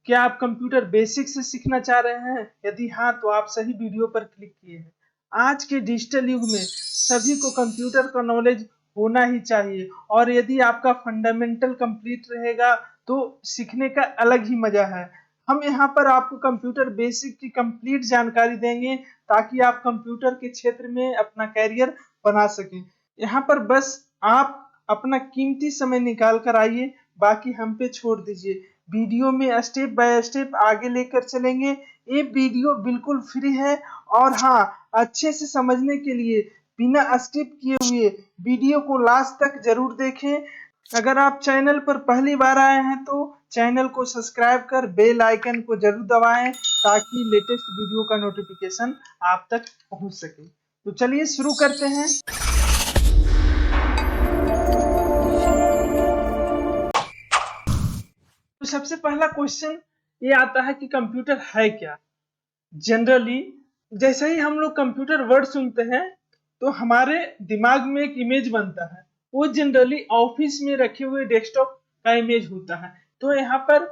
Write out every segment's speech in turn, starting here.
क्या आप computer basic से सीखना चाह रहे हैं? यदि हाँ, तो आप सही वीडियो पर क्लिक किए हैं। आज के डिजिटल युग में सभी को कंप्यूटर का नॉलेज होना ही चाहिए और यदि आपका फंडामेंटल कंप्लीट रहेगा तो सीखने का अलग ही मजा है। हम यहाँ पर आपको कंप्यूटर बेसिक की कंप्लीट जानकारी देंगे ताकि आप कंप्यूटर के क्षेत्र में अपना कैरियर बना सकें। यहाँ पर बस आप अपना कीमती समय निकाल कर आइए, बाकी हम पे छोड़ दीजिए। वीडियो में स्टेप बाय स्टेप आगे लेकर चलेंगे। ये वीडियो बिल्कुल फ्री है और हाँ, अच्छे से समझने के लिए बिना स्किप किए हुए वीडियो को लास्ट तक जरूर देखें। अगर आप चैनल पर पहली बार आए हैं तो चैनल को सब्सक्राइब कर बेल आइकन को जरूर दबाएं ताकि लेटेस्ट वीडियो का नोटिफिकेशन आप तक पहुंच सके। तो चलिए शुरू करते हैं। तो सबसे पहला क्वेश्चन ये आता है कि कंप्यूटर है क्या। जनरली जैसे ही हम लोग कंप्यूटर वर्ड सुनते हैं तो हमारे दिमाग में एक इमेज बनता है। वो जनरली ऑफिस में रखे हुए डेस्कटॉप का इमेज होता है। तो यहाँ पर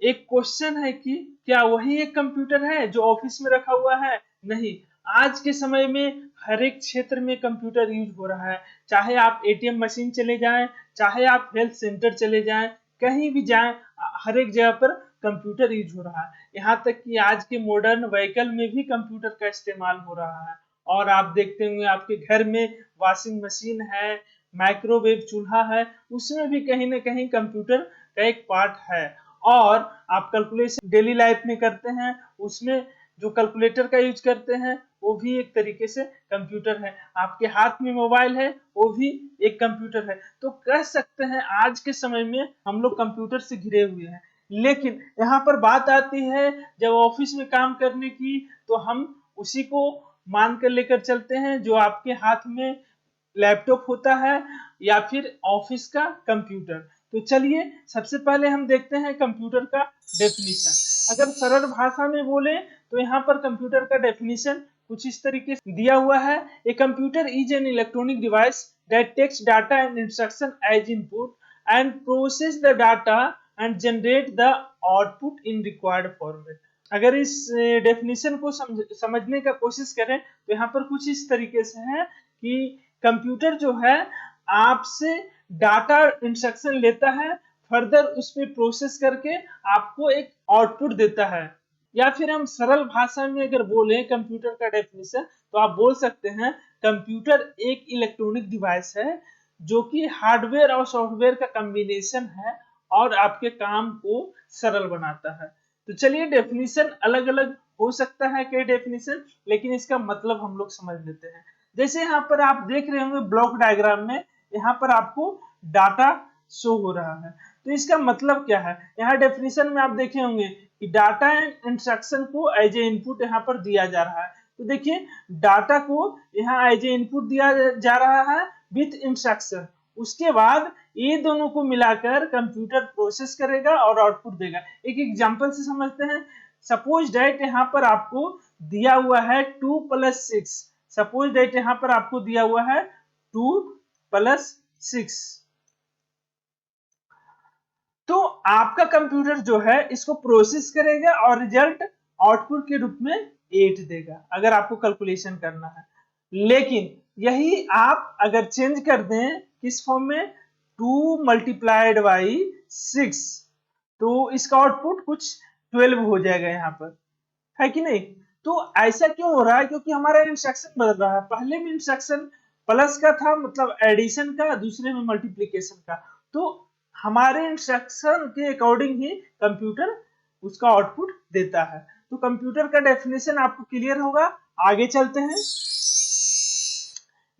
एक क्वेश्चन है कि क्या वही एक कंप्यूटर है जो ऑफिस में रखा हुआ है? नहीं, आज के समय में हर एक क्षेत्र में कंप्यूटर यूज हो रहा है। चाहे आप एटीएम मशीन चले जाएं, चाहे आप हेल्थ सेंटर चले जाएं, कहीं भी जाएं, हर एक जगह पर कंप्यूटर यूज हो रहा है। यहाँ तक कि आज के मॉडर्न व्हीकल में भी कंप्यूटर का इस्तेमाल हो रहा है। और आप देखते होंगे आपके घर में वॉशिंग मशीन है, माइक्रोवेव चूल्हा है, उसमें भी कहीं ना कहीं कंप्यूटर का एक पार्ट है। और आप कैलकुलेशन डेली लाइफ में करते हैं, उसमें जो कैलकुलेटर का यूज करते हैं वो भी एक तरीके से कंप्यूटर है। आपके हाथ में मोबाइल है, वो भी एक कंप्यूटर है। तो कह सकते हैं आज के समय में हम लोग कंप्यूटर से घिरे हुए हैं। लेकिन यहाँ पर बात आती है जब ऑफिस में काम करने की, तो हम उसी को मान कर लेकर चलते हैं जो आपके हाथ में लैपटॉप होता है या फिर ऑफिस का कंप्यूटर। तो चलिए सबसे पहले हम देखते हैं कंप्यूटर का डेफिनेशन। अगर सरल भाषा में बोले तो यहाँ पर कंप्यूटर का डेफिनेशन कुछ इस तरीके से दिया हुआ है। A computer is an electronic device that takes data and instruction as input and process the data and generate the output in required format. अगर इस डेफिनेशन को समझने का कोशिश करें तो यहाँ पर कुछ इस तरीके से है कि कंप्यूटर जो है आपसे डाटा इंस्ट्रक्शन लेता है, फर्दर उस पर प्रोसेस करके आपको एक आउटपुट देता है। या फिर हम सरल भाषा में अगर बोले कंप्यूटर का डेफिनेशन तो आप बोल सकते हैं कंप्यूटर एक इलेक्ट्रॉनिक डिवाइस है जो कि हार्डवेयर और सॉफ्टवेयर का कॉम्बिनेशन है और आपके काम को सरल बनाता है। तो चलिए डेफिनेशन अलग अलग हो सकता है कई डेफिनेशन, लेकिन इसका मतलब हम लोग समझ लेते हैं। जैसे यहाँ पर आप देख रहे होंगे ब्लॉक डायग्राम में, यहाँ पर आपको डाटा शो हो रहा है। तो इसका मतलब क्या है? यहाँ डेफिनेशन में आप देखे होंगे कि डाटा एंड इंस्ट्रक्शन को एज ए इनपुट यहाँ पर दिया जा रहा है। तो देखिए डाटा को यहाँ एज ए इनपुट दिया जा रहा है विथ इंस्ट्रक्शन। उसके बाद ये दोनों को मिलाकर कंप्यूटर प्रोसेस करेगा और आउटपुट देगा। एक एग्जांपल से समझते हैं। सपोज दैट यहाँ पर आपको दिया हुआ है 2 + 6। सपोज दैट यहाँ पर आपको दिया हुआ है 2 + 6। तो आपका कंप्यूटर जो है इसको प्रोसेस करेगा और रिजल्ट आउटपुट के रूप में 8 देगा अगर आपको कैलकुलेशन करना है। लेकिन यही आप अगर चेंज कर दें किस फॉर्म में, 2 × 6, तो इसका आउटपुट कुछ 12 हो जाएगा यहाँ पर, है कि नहीं? तो ऐसा क्यों हो रहा है? क्योंकि हमारा इंस्ट्रक्शन बदल रहा है। पहले में इंस्ट्रक्शन प्लस का था, मतलब एडिशन का, दूसरे में मल्टीप्लिकेशन का। तो हमारे इंस्ट्रक्शन के अकॉर्डिंग ही कंप्यूटर उसका आउटपुट देता है। तो कंप्यूटर का डेफिनेशन आपको क्लियर होगा। आगे चलते हैं।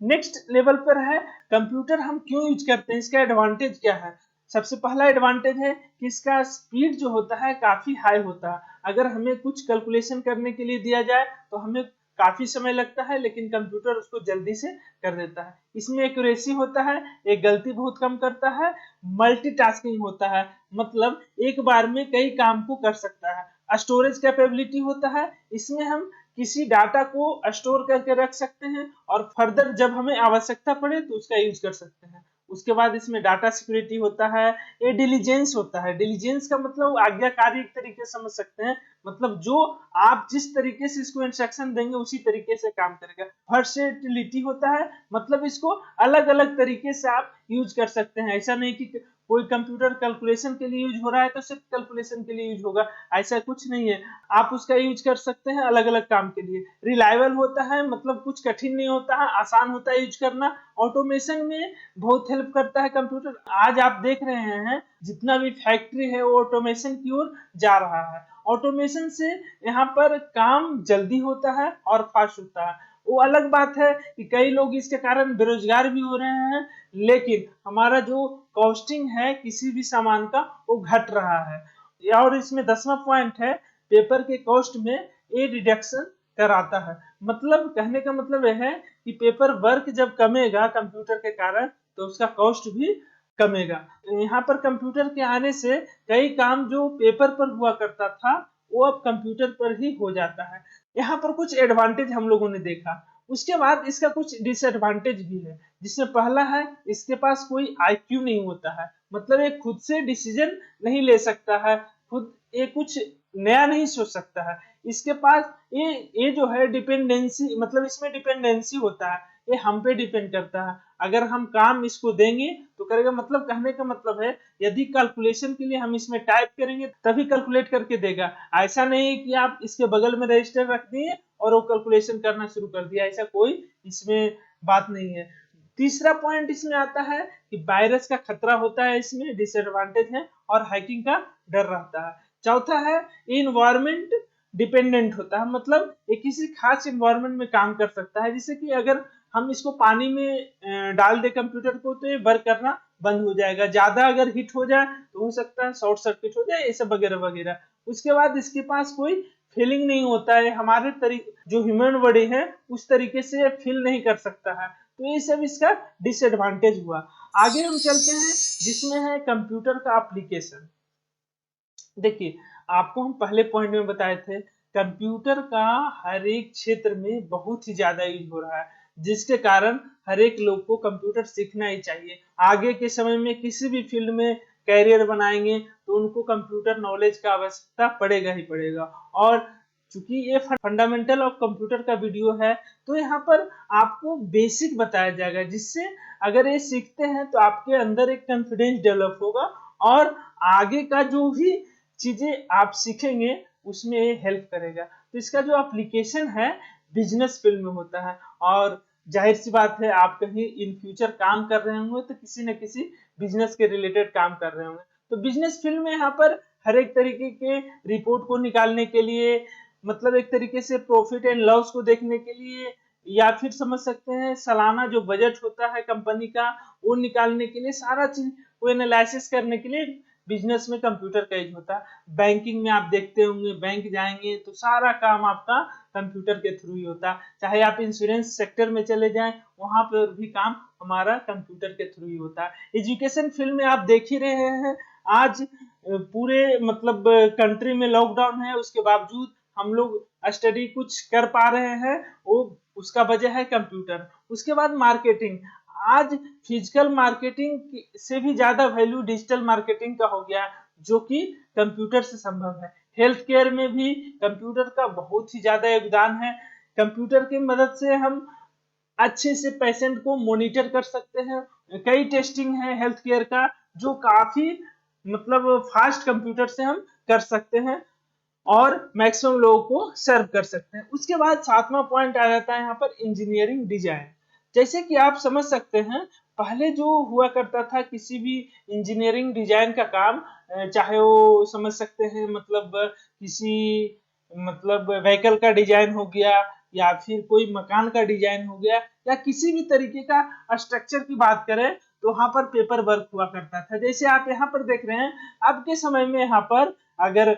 नेक्स्ट लेवल पर है कंप्यूटर हम क्यों यूज करते हैं, इसका एडवांटेज क्या है। सबसे पहला एडवांटेज है कि इसका स्पीड जो होता है काफी हाई होता है। अगर हमें कुछ कैलकुलेशन करने के लिए दिया जाए तो हमें काफी समय लगता है, लेकिन कंप्यूटर उसको जल्दी से कर देता है। इसमें एक्यूरेसी होता है, एक गलती बहुत कम करता है, मल्टीटास्किंग होता है, मतलब एक बार में कई काम को कर सकता है। स्टोरेज कैपेबिलिटी होता है, इसमें हम किसी डाटा को स्टोर करके रख सकते हैं और फर्दर जब हमें आवश्यकता पड़े तो उसका यूज कर सकते हैं। उसके बाद इसमें डाटा सिक्योरिटी होता है, ये डिलीजेंस होता है। डिलीजेंस का मतलब आज्ञाकारी एक तरीके से समझ सकते हैं, मतलब जो आप जिस तरीके से इसको इंस्ट्रक्शन देंगे उसी तरीके से काम करेगा। वर्सेटिलिटी होता है, मतलब इसको अलग अलग तरीके से आप यूज कर सकते हैं। ऐसा नहीं कि कोई कंप्यूटर कैलकुलेशन के लिए यूज हो रहा है तो सिर्फ कैलकुलेशन के लिए यूज होगा, ऐसा कुछ नहीं है। आप उसका यूज कर सकते हैं अलग अलग काम के लिए। रिलायबल होता है, मतलब कुछ कठिन नहीं होता है, आसान होता है यूज करना। ऑटोमेशन में बहुत हेल्प करता है कंप्यूटर। आज आप देख रहे हैं जितना भी फैक्ट्री है वो ऑटोमेशन की ओर जा रहा है। ऑटोमेशन से यहाँ पर काम जल्दी होता है और फास्ट होता है। वो अलग बात है कि कई लोग इसके कारण बेरोजगार भी हो रहे हैं, लेकिन हमारा जो कॉस्टिंग है किसी भी सामान का वो घट रहा है। और इसमें 10वां पॉइंट है, पेपर के कॉस्ट में ये रिडक्शन कराता है। मतलब कहने का मतलब यह है कि पेपर वर्क जब कमेगा कंप्यूटर के कारण तो उसका कॉस्ट भी कमेगा। यहाँ पर कंप्यूटर के आने से कई काम जो पेपर पर हुआ करता था वो अब कंप्यूटर पर ही हो जाता है। यहाँ पर कुछ एडवांटेज हम लोगों ने देखा, उसके बाद इसका कुछ डिसएडवांटेज भी है, जिसमें पहला है इसके पास कोई आईक्यू नहीं होता है, मतलब ये खुद से डिसीजन नहीं ले सकता है, खुद ये कुछ नया नहीं सोच सकता है। इसके पास ये जो है डिपेंडेंसी, मतलब इसमें डिपेंडेंसी होता है, ये हम पे डिपेंड करता है। अगर हम काम इसको देंगे तो करेगा, मतलब कहने का मतलब है यदि कैलकुलेशन के लिए हम इसमें टाइप करेंगे तभी कैलकुलेट करके देगा। ऐसा नहीं है कि आप इसके बगल में रजिस्टर रख दिए और वो कैलकुलेशन करना शुरू कर दिया, ऐसा कोई इसमें बात नहीं है। तीसरा पॉइंट इसमें आता है कि वायरस का खतरा होता है, इसमें डिसएडवांटेज है, और हैकिंग का डर रहता है। चौथा है इन्वायरमेंट डिपेंडेंट होता है, मतलब ये किसी खास इन्वायरमेंट में काम कर सकता है। जैसे कि अगर हम इसको पानी में डाल दे कंप्यूटर को तो ये वर्क करना बंद हो जाएगा, ज्यादा अगर हिट हो जाए तो हो सकता है शॉर्ट सर्किट हो जाए, ये सब वगैरह वगैरह। उसके बाद इसके पास कोई फीलिंग नहीं होता है, हमारे जो ह्यूमन बॉडी है उस तरीके से फील नहीं कर सकता है, तो ये सब इसका डिसएडवांटेज हुआ। आगे हम चलते हैं जिसमें है कंप्यूटर का एप्लीकेशन। देखिए, आपको हम पहले पॉइंट में बताए थे कंप्यूटर का हर एक क्षेत्र में बहुत ही ज्यादा यूज हो रहा है, जिसके कारण हर एक लोग को कंप्यूटर सीखना ही चाहिए। आगे के समय में किसी भी फील्ड में कैरियर बनाएंगे तो उनको कंप्यूटर नॉलेज का आवश्यकता पड़ेगा ही पड़ेगा। और चूंकि ये फंडामेंटल ऑफ कंप्यूटर का वीडियो है तो यहाँ पर आपको बेसिक बताया जाएगा, जिससे अगर ये सीखते हैं तो आपके अंदर एक कॉन्फिडेंस डेवलप होगा और आगे का जो भी चीजें आप सीखेंगे उसमें ये हेल्प करेगा। तो इसका जो एप्लीकेशन है बिजनेस फील्ड में होता है, और जाहिर सी बात है आप कहीं इन फ्यूचर काम कर रहे होंगे तो किसी न किसी बिजनेस के रिलेटेड काम कर रहे होंगे। तो बिजनेस फील्ड में यहाँ पर हर एक तरीके के रिपोर्ट को निकालने के लिए, मतलब एक तरीके से प्रॉफिट एंड लॉस को देखने के लिए, या फिर समझ सकते हैं सालाना जो बजट होता है कंपनी का वो निकालने के लिए, सारा चीज को एनालिसिस करने के लिए बिजनेस में कंप्यूटर का यूज होता है। बैंकिंग में आप देखते होंगे, बैंक जाएंगे तो सारा काम आपका कंप्यूटर के थ्रू ही होता है। चाहे आप इंश्योरेंस सेक्टर में चले जाएं वहां पर भी काम हमारा कंप्यूटर के थ्रू ही होता है। एजुकेशन फील्ड में आप देख ही रहे हैं आज पूरे मतलब कंट्री में लॉकडाउन है, उसके बावजूद हम लोग स्टडी कुछ कर पा रहे हैं, वो उसका वजह है कंप्यूटर। उसके बाद मार्केटिंग, आज फिजिकल मार्केटिंग से भी ज्यादा वैल्यू डिजिटल मार्केटिंग का हो गया, जो कि कंप्यूटर से संभव है। हेल्थ केयर में भी कंप्यूटर का बहुत ही ज्यादा योगदान है। कंप्यूटर की मदद से हम अच्छे से पेशेंट को मॉनिटर कर सकते हैं। कई टेस्टिंग है हेल्थ केयर का जो काफी मतलब फास्ट कंप्यूटर से हम कर सकते हैं और मैक्सिमम लोगों को सर्व कर सकते हैं। उसके बाद 7वां पॉइंट आ जाता है यहाँ पर इंजीनियरिंग डिजाइन। जैसे कि आप समझ सकते हैं पहले जो हुआ करता था किसी भी इंजीनियरिंग डिजाइन का काम, चाहे वो समझ सकते हैं मतलब किसी मतलब व्हीकल का डिजाइन हो गया या फिर कोई मकान का डिजाइन हो गया या किसी भी तरीके का स्ट्रक्चर की बात करें तो वहां पर पेपर वर्क हुआ करता था। जैसे आप यहाँ पर देख रहे हैं अब के समय में यहाँ पर अगर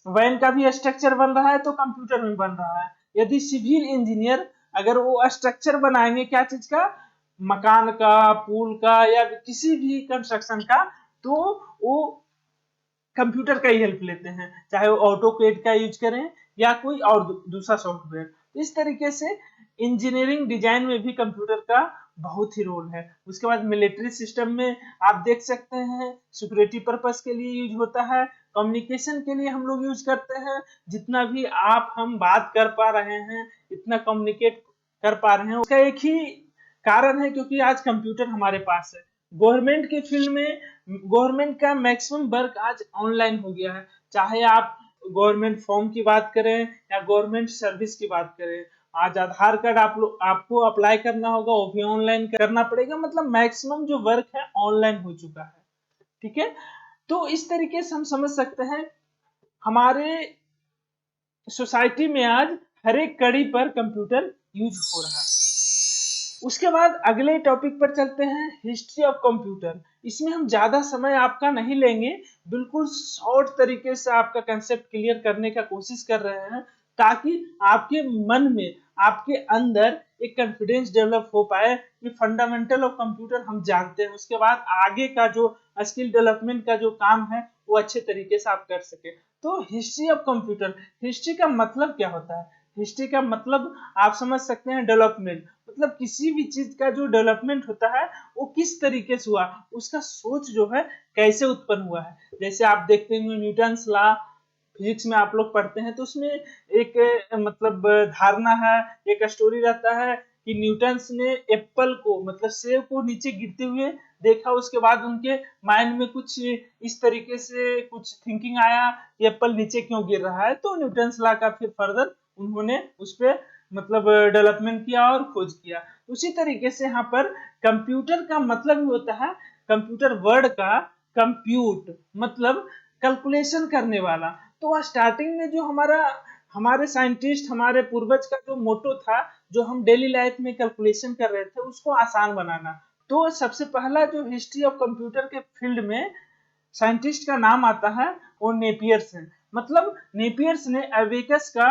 वैन का भी स्ट्रक्चर बन रहा है तो कंप्यूटर में बन रहा है। यदि सिविल इंजीनियर अगर वो स्ट्रक्चर बनाएंगे क्या चीज का, मकान का, पुल का या किसी भी कंस्ट्रक्शन का, तो वो कंप्यूटर का ही हेल्प लेते हैं, चाहे वो ऑटोकैड का यूज करें या कोई और दूसरा सॉफ्टवेयर। इस तरीके से इंजीनियरिंग डिजाइन में भी कंप्यूटर का बहुत ही रोल है। उसके बाद मिलिट्री सिस्टम में आप देख सकते हैं सिक्योरिटी पर्पस के लिए यूज होता है, कम्युनिकेशन के लिए हम लोग यूज करते हैं, जितना भी आप हम बात कर पा रहे हैं, इतना कम्युनिकेट कर पा रहे हैं, उसका एक ही कारण है क्योंकि आज कंप्यूटर हमारे पास है। गवर्नमेंट के फील्ड में गवर्नमेंट का मैक्सिमम वर्क आज ऑनलाइन हो गया है, चाहे आप गवर्नमेंट फॉर्म की बात करें या गवर्नमेंट सर्विस की बात करें। आज आधार कार्ड आपको अप्लाई करना होगा, वो भी ऑनलाइन करना पड़ेगा, मतलब मैक्सिमम जो वर्क है ऑनलाइन हो चुका है। ठीक है, तो इस तरीके से हम समझ सकते हैं हमारे सोसाइटी में आज हर एक कड़ी पर कंप्यूटर यूज हो रहा है। उसके बाद अगले टॉपिक पर चलते हैं, हिस्ट्री ऑफ कंप्यूटर। इसमें हम ज्यादा समय आपका नहीं लेंगे, बिल्कुल शॉर्ट तरीके से आपका कंसेप्ट क्लियर करने का कोशिश कर रहे हैं, ताकि आपके मन में, आपके अंदर एक कॉन्फिडेंस डेवलप हो पाए कि फंडामेंटल ऑफ कंप्यूटर हम जानते हैं, उसके बाद आगे का जो स्किल डेवलपमेंट का जो काम है वो अच्छे तरीके से आप कर सके। तो हिस्ट्री ऑफ कंप्यूटर, हिस्ट्री का मतलब क्या होता है? हिस्ट्री का मतलब आप समझ सकते हैं डेवलपमेंट, मतलब किसी भी चीज का जो डेवलपमेंट होता है वो किस तरीके से हुआ, उसका सोच जो है कैसे उत्पन्न हुआ है। जैसे आप देखते हैं न्यूटन्स लॉ, फिजिक्स में आप लोग पढ़ते हैं, तो उसमें एक मतलब धारणा है, एक स्टोरी रहता है कि न्यूटन्स ने एप्पल को, मतलब सेब को नीचे गिरते हुए देखा, उसके बाद उनके माइंड में कुछ इस तरीके से कुछ थिंकिंग आया कि एप्पल नीचे क्यों गिर रहा है, तो न्यूटन्स लॉ का फिर फर्दर उन्होंने उस पर मतलब डेवलपमेंट किया और खोज किया। उसी तरीके से यहाँ पर कंप्यूटर का मतलब ही होता है, कंप्यूटर वर्ड का कंप्यूट मतलब कैलकुलेशन करने वाला। तो स्टार्टिंग में जो हमारे साइंटिस्ट, हमारे पूर्वज का जो मोटो था, जो हम डेली लाइफ में कैलकुलेशन कर रहे थे उसको आसान बनाना, तो सबसे पहला जो हिस्ट्री ऑफ कंप्यूटर के फील्ड में साइंटिस्ट का नाम आता है वो नेपियर्स है। मतलब नेपियर्स ने एबेकस का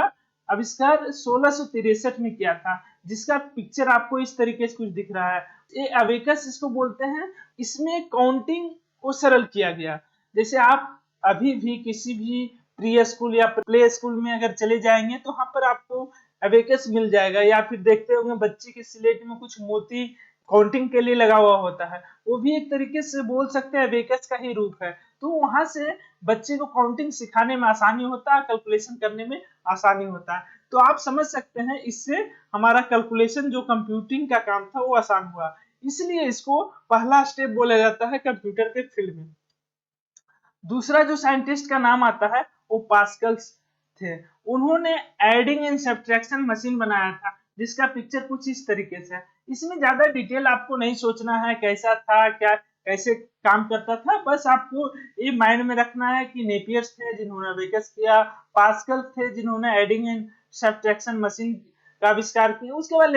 आविष्कार 1663 में किया था, जिसका पिक्चर आपको इस तरीके से कुछ दिख रहा है। ये एबेकस इसको बोलते हैं, इसमें काउंटिंग को सरल किया गया। जैसे आप अभी भी किसी भी प्री स्कूल या प्ले स्कूल में अगर चले जाएंगे तो वहां पर आपको एबेकस मिल जाएगा, या फिर देखते होंगे बच्चे के स्लेट में कुछ मोती काउंटिंग के लिए लगा हुआ होता है, वो भी एक तरीके से बोल सकते हैं एबेकस का ही रूप है। तो वहां से बच्चे को काउंटिंग सिखाने में आसानी होता है, कैलकुलेशन करने में आसानी होता है। तो आप समझ सकते हैं इससे हमारा कैलकुलेशन जो कंप्यूटिंग का काम था वो आसान हुआ, इसलिए इसको पहला स्टेप बोला जाता है कंप्यूटर के फील्ड में। दूसरा जो साइंटिस्ट का नाम आता है वो पास्कल्स थे। उन्होंने एडिंग एंड सब्ट्रैक्शन मशीन बनाया था, जिसका पिक्चर कुछ इस तरीके से है। इसमें ज्यादा डिटेल आपको नहीं सोचना है कैसा था, क्या कैसे काम करता था, बस आपको ये माइंड में रखना है कि नेपियर्स थे जिन्होंने अबेकस किया, पास्कल थे जिन्होंने एडिंग एंड सब्ट्रैक्शन मशीन का आविष्कार किया, उसके बाद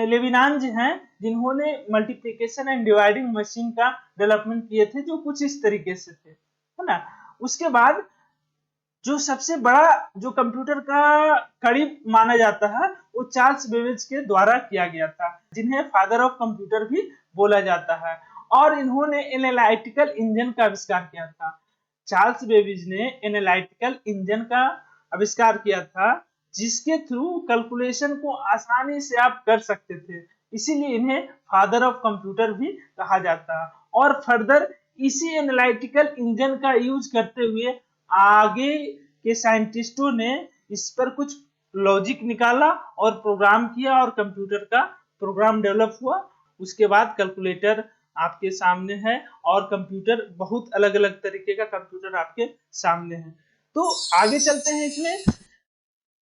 लेविनांज हैं जिन्होंने मल्टीप्लिकेशन एंड डिवाइडिंग मशीन का डेवलपमेंट किए थे, जो कुछ इस तरीके से थे, है ना। उसके बाद जो सबसे बड़ा जो कंप्यूटर का कड़ी माना जाता है वो चार्ल्स बेबेज के द्वारा किया गया था, जिन्हें फादर ऑफ कंप्यूटर भी बोला जाता है, और इन्होंने एनालिटिकल इंजन का आविष्कार किया था। चार्ल्स बेबेज ने एनालिटिकल इंजन का आविष्कार किया था, जिसके थ्रू कैलकुलेशन को आसानी से आप कर सकते थे, इसीलिए इन्हें फादर ऑफ कंप्यूटर भी कहा जाता है। और फर्दर इसी एनालिटिकल इंजन का यूज करते हुए आगे के साइंटिस्टों ने इस पर कुछ लॉजिक निकाला और प्रोग्राम किया, और कंप्यूटर का प्रोग्राम डेवलप हुआ। उसके बाद कैलकुलेटर आपके सामने है, और कंप्यूटर बहुत अलग अलग तरीके का कंप्यूटर आपके सामने है। तो आगे चलते हैं, इसमें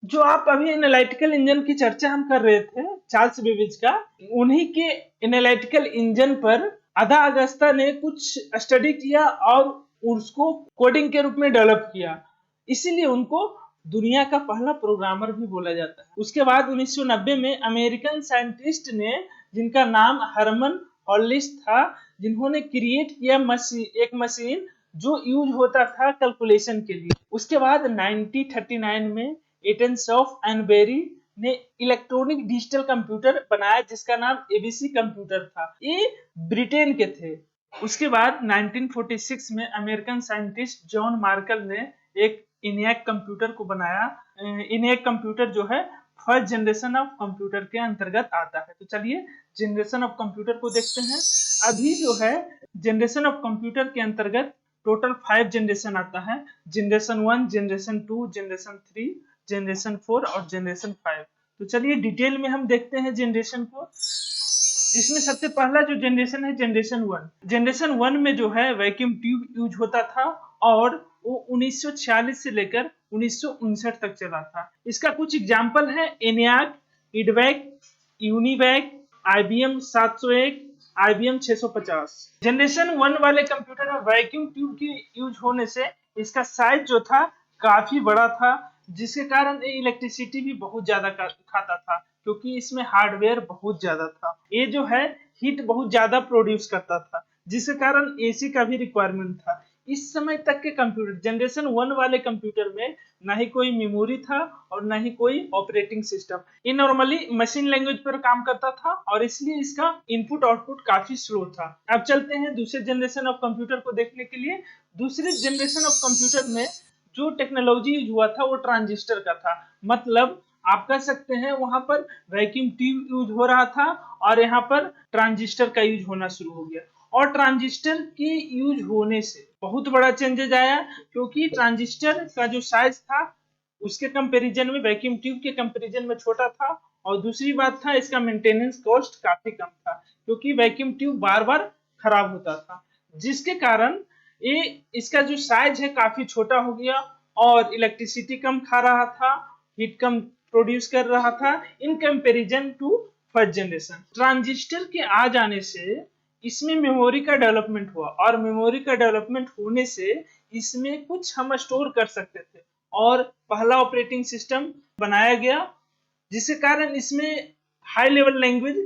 जो आप अभी एनालिटिकल इंजन की चर्चा हम कर रहे थे चार्ल्स बेबेज का, उन्हीं के एनालिटिकल इंजन पर आधा अगस्ता ने कुछ स्टडी किया और उसको कोडिंग के रूप में डेवलप किया, इसीलिए उनको दुनिया का पहला प्रोग्रामर भी बोला जाता है। उसके बाद 1990 में अमेरिकन साइंटिस्ट ने, जिनका नाम हरमन हॉलिस था, जिन्होंने क्रिएट किया एक मशीन जो यूज होता था कैलकुलेशन के लिए। उसके बाद 1939 में एटनसॉफ एंड बेरी ने इलेक्ट्रॉनिक डिजिटल कंप्यूटर बनाया, जिसका नाम एबीसी कंप्यूटर था। ये ब्रिटेन के थे। उसके बाद 1946 में अमेरिकन साइंटिस्ट जॉन मार्कल ने एक इनएक कंप्यूटर को बनाया। इनएक कंप्यूटर जो है फर्स्ट जनरेशन ऑफ कंप्यूटर के अंतर्गत आता है। तो चलिए जनरेशन ऑफ कंप्यूटर को देखते हैं। अभी जो है जनरेशन ऑफ कंप्यूटर के अंतर्गत टोटल 5 जनरेशन आता है। जनरेशन 1, जनरेशन 2, जनरेशन 3, जनरेशन 4 और जनरेशन 5। तो चलिए डिटेल में हम देखते हैं जनरेशन को, जिसमें सबसे पहला जो जनरेशन है जनरेशन 1। जनरेशन 1 में जो है वैक्यूम ट्यूब यूज होता था और वो 1946 से लेकर 1959 तक चला था। इसका कुछ एग्जाम्पल है ENIAC, इडवैक, UNIVAC, IBM 701, IBM 650। Generation 1 वाले कंप्यूटर में वैक्यूम ट्यूब की यूज होने से इसका साइज जो था काफी बड़ा था, जिसके कारण ये इलेक्ट्रिसिटी भी बहुत ज्यादा खाता था, क्योंकि इसमें हार्डवेयर बहुत ज्यादा था। ये जो है हीट बहुत ज्यादा प्रोड्यूस करता था, जिसके कारण एसी का भी रिक्वायरमेंट था। इस समय तक के कंप्यूटर जनरेशन 1 वाले कंप्यूटर में ना ही कोई मेमोरी था और ना ही कोई ऑपरेटिंग सिस्टम। ये नॉर्मली मशीन लैंग्वेज पर काम करता था और इसलिए इसका इनपुट आउटपुट काफी स्लो था। अब चलते हैं दूसरे जनरेशन ऑफ कंप्यूटर को देखने के लिए। दूसरे जनरेशन ऑफ कंप्यूटर में जो टेक्नोलॉजी यूज हुआ था वो ट्रांजिस्टर का था। मतलब आप कह सकते हैं वहां पर वैक्यूम ट्यूब यूज हो रहा था और यहाँ पर ट्रांजिस्टर का यूज होना शुरू हो गया। और ट्रांजिस्टर के यूज होने से बहुत बड़ा चेंजेज आया, क्योंकि ट्रांजिस्टर का जो साइज था उसके कंपैरिजन में वैक्यूम ट्यूब के कंपैरिजन में छोटा था। और दूसरी बात था इसका मेंटेनेंस कॉस्ट काफी कम था, क्योंकि वैक्यूम ट्यूब बार बार खराब होता था, जिसके कारण ये इसका जो साइज है काफी छोटा हो गया और इलेक्ट्रिसिटी कम खा रहा था, हीट कम प्रोड्यूस कर रहा था in comparison to first generation. Transistor के आ जाने से इसमें मेमोरी का डेवलपमेंट हुआ और मेमोरी का डेवलपमेंट होने से इसमें कुछ हम स्टोर कर सकते थे और पहला ऑपरेटिंग सिस्टम बनाया गया, जिसके कारण इसमें हाई लेवल लैंग्वेज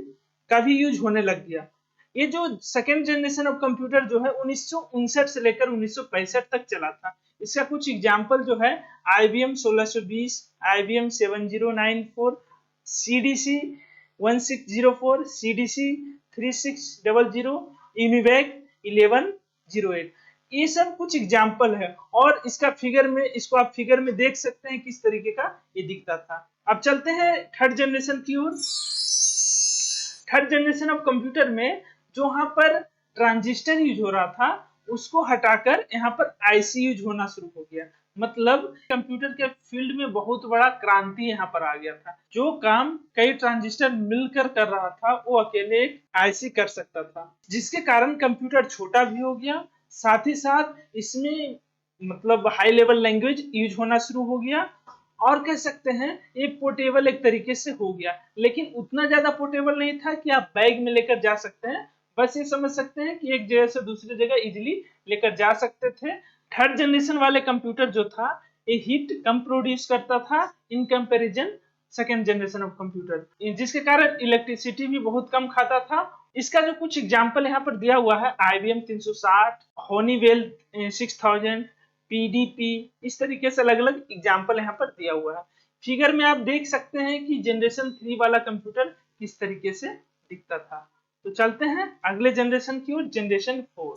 का भी यूज होने लग गया। ये जो सेकेंड जनरेशन ऑफ कंप्यूटर जो है 1959 से लेकर 1965 तक चला था। इसका कुछ एग्जाम्पल जो है IBM 1620, IBM 7094, CDC 1604, CDC 3600, UNIVAC 1108। ये सब कुछ एग्जाम्पल है और इसको आप फिगर में देख सकते हैं किस तरीके का ये दिखता था। अब चलते हैं थर्ड जनरेशन की ओर। थर्ड जनरेशन ऑफ कंप्यूटर में जो यहाँ पर ट्रांजिस्टर यूज हो रहा था उसको हटाकर यहाँ पर IC यूज होना शुरू हो गया। मतलब कंप्यूटर के फील्ड में बहुत बड़ा क्रांति यहाँ पर आ गया था। जो काम कई ट्रांजिस्टर मिलकर कर रहा था वो अकेले एक IC कर सकता था, जिसके कारण कंप्यूटर छोटा भी हो गया, साथ ही साथ इसमें मतलब हाई लेवल लैंग्वेज यूज होना शुरू हो गया और कह सकते हैं ये पोर्टेबल एक तरीके से हो गया। लेकिन उतना ज्यादा पोर्टेबल नहीं था कि आप बैग में लेकर जा सकते हैं, बस ये समझ सकते हैं कि एक जगह से दूसरी जगह इजीली लेकर जा सकते थे। थर्ड जनरेशन वाले कंप्यूटर जो था ये हीट कम प्रोड्यूस करता था in comparison second generation of computer, जिसके कारण इलेक्ट्रिसिटी भी बहुत कम खाता था। इसका जो कुछ एग्जाम्पल यहाँ पर दिया हुआ है IBM 360, होनीवेल 6000, PDP, इस तरीके से अलग अलग एग्जाम्पल यहाँ पर दिया हुआ है। फिगर में आप देख सकते हैं कि जनरेशन 3 वाला कंप्यूटर किस तरीके से दिखता था। तो चलते हैं अगले जनरेशन की ओर, जनरेशन 4।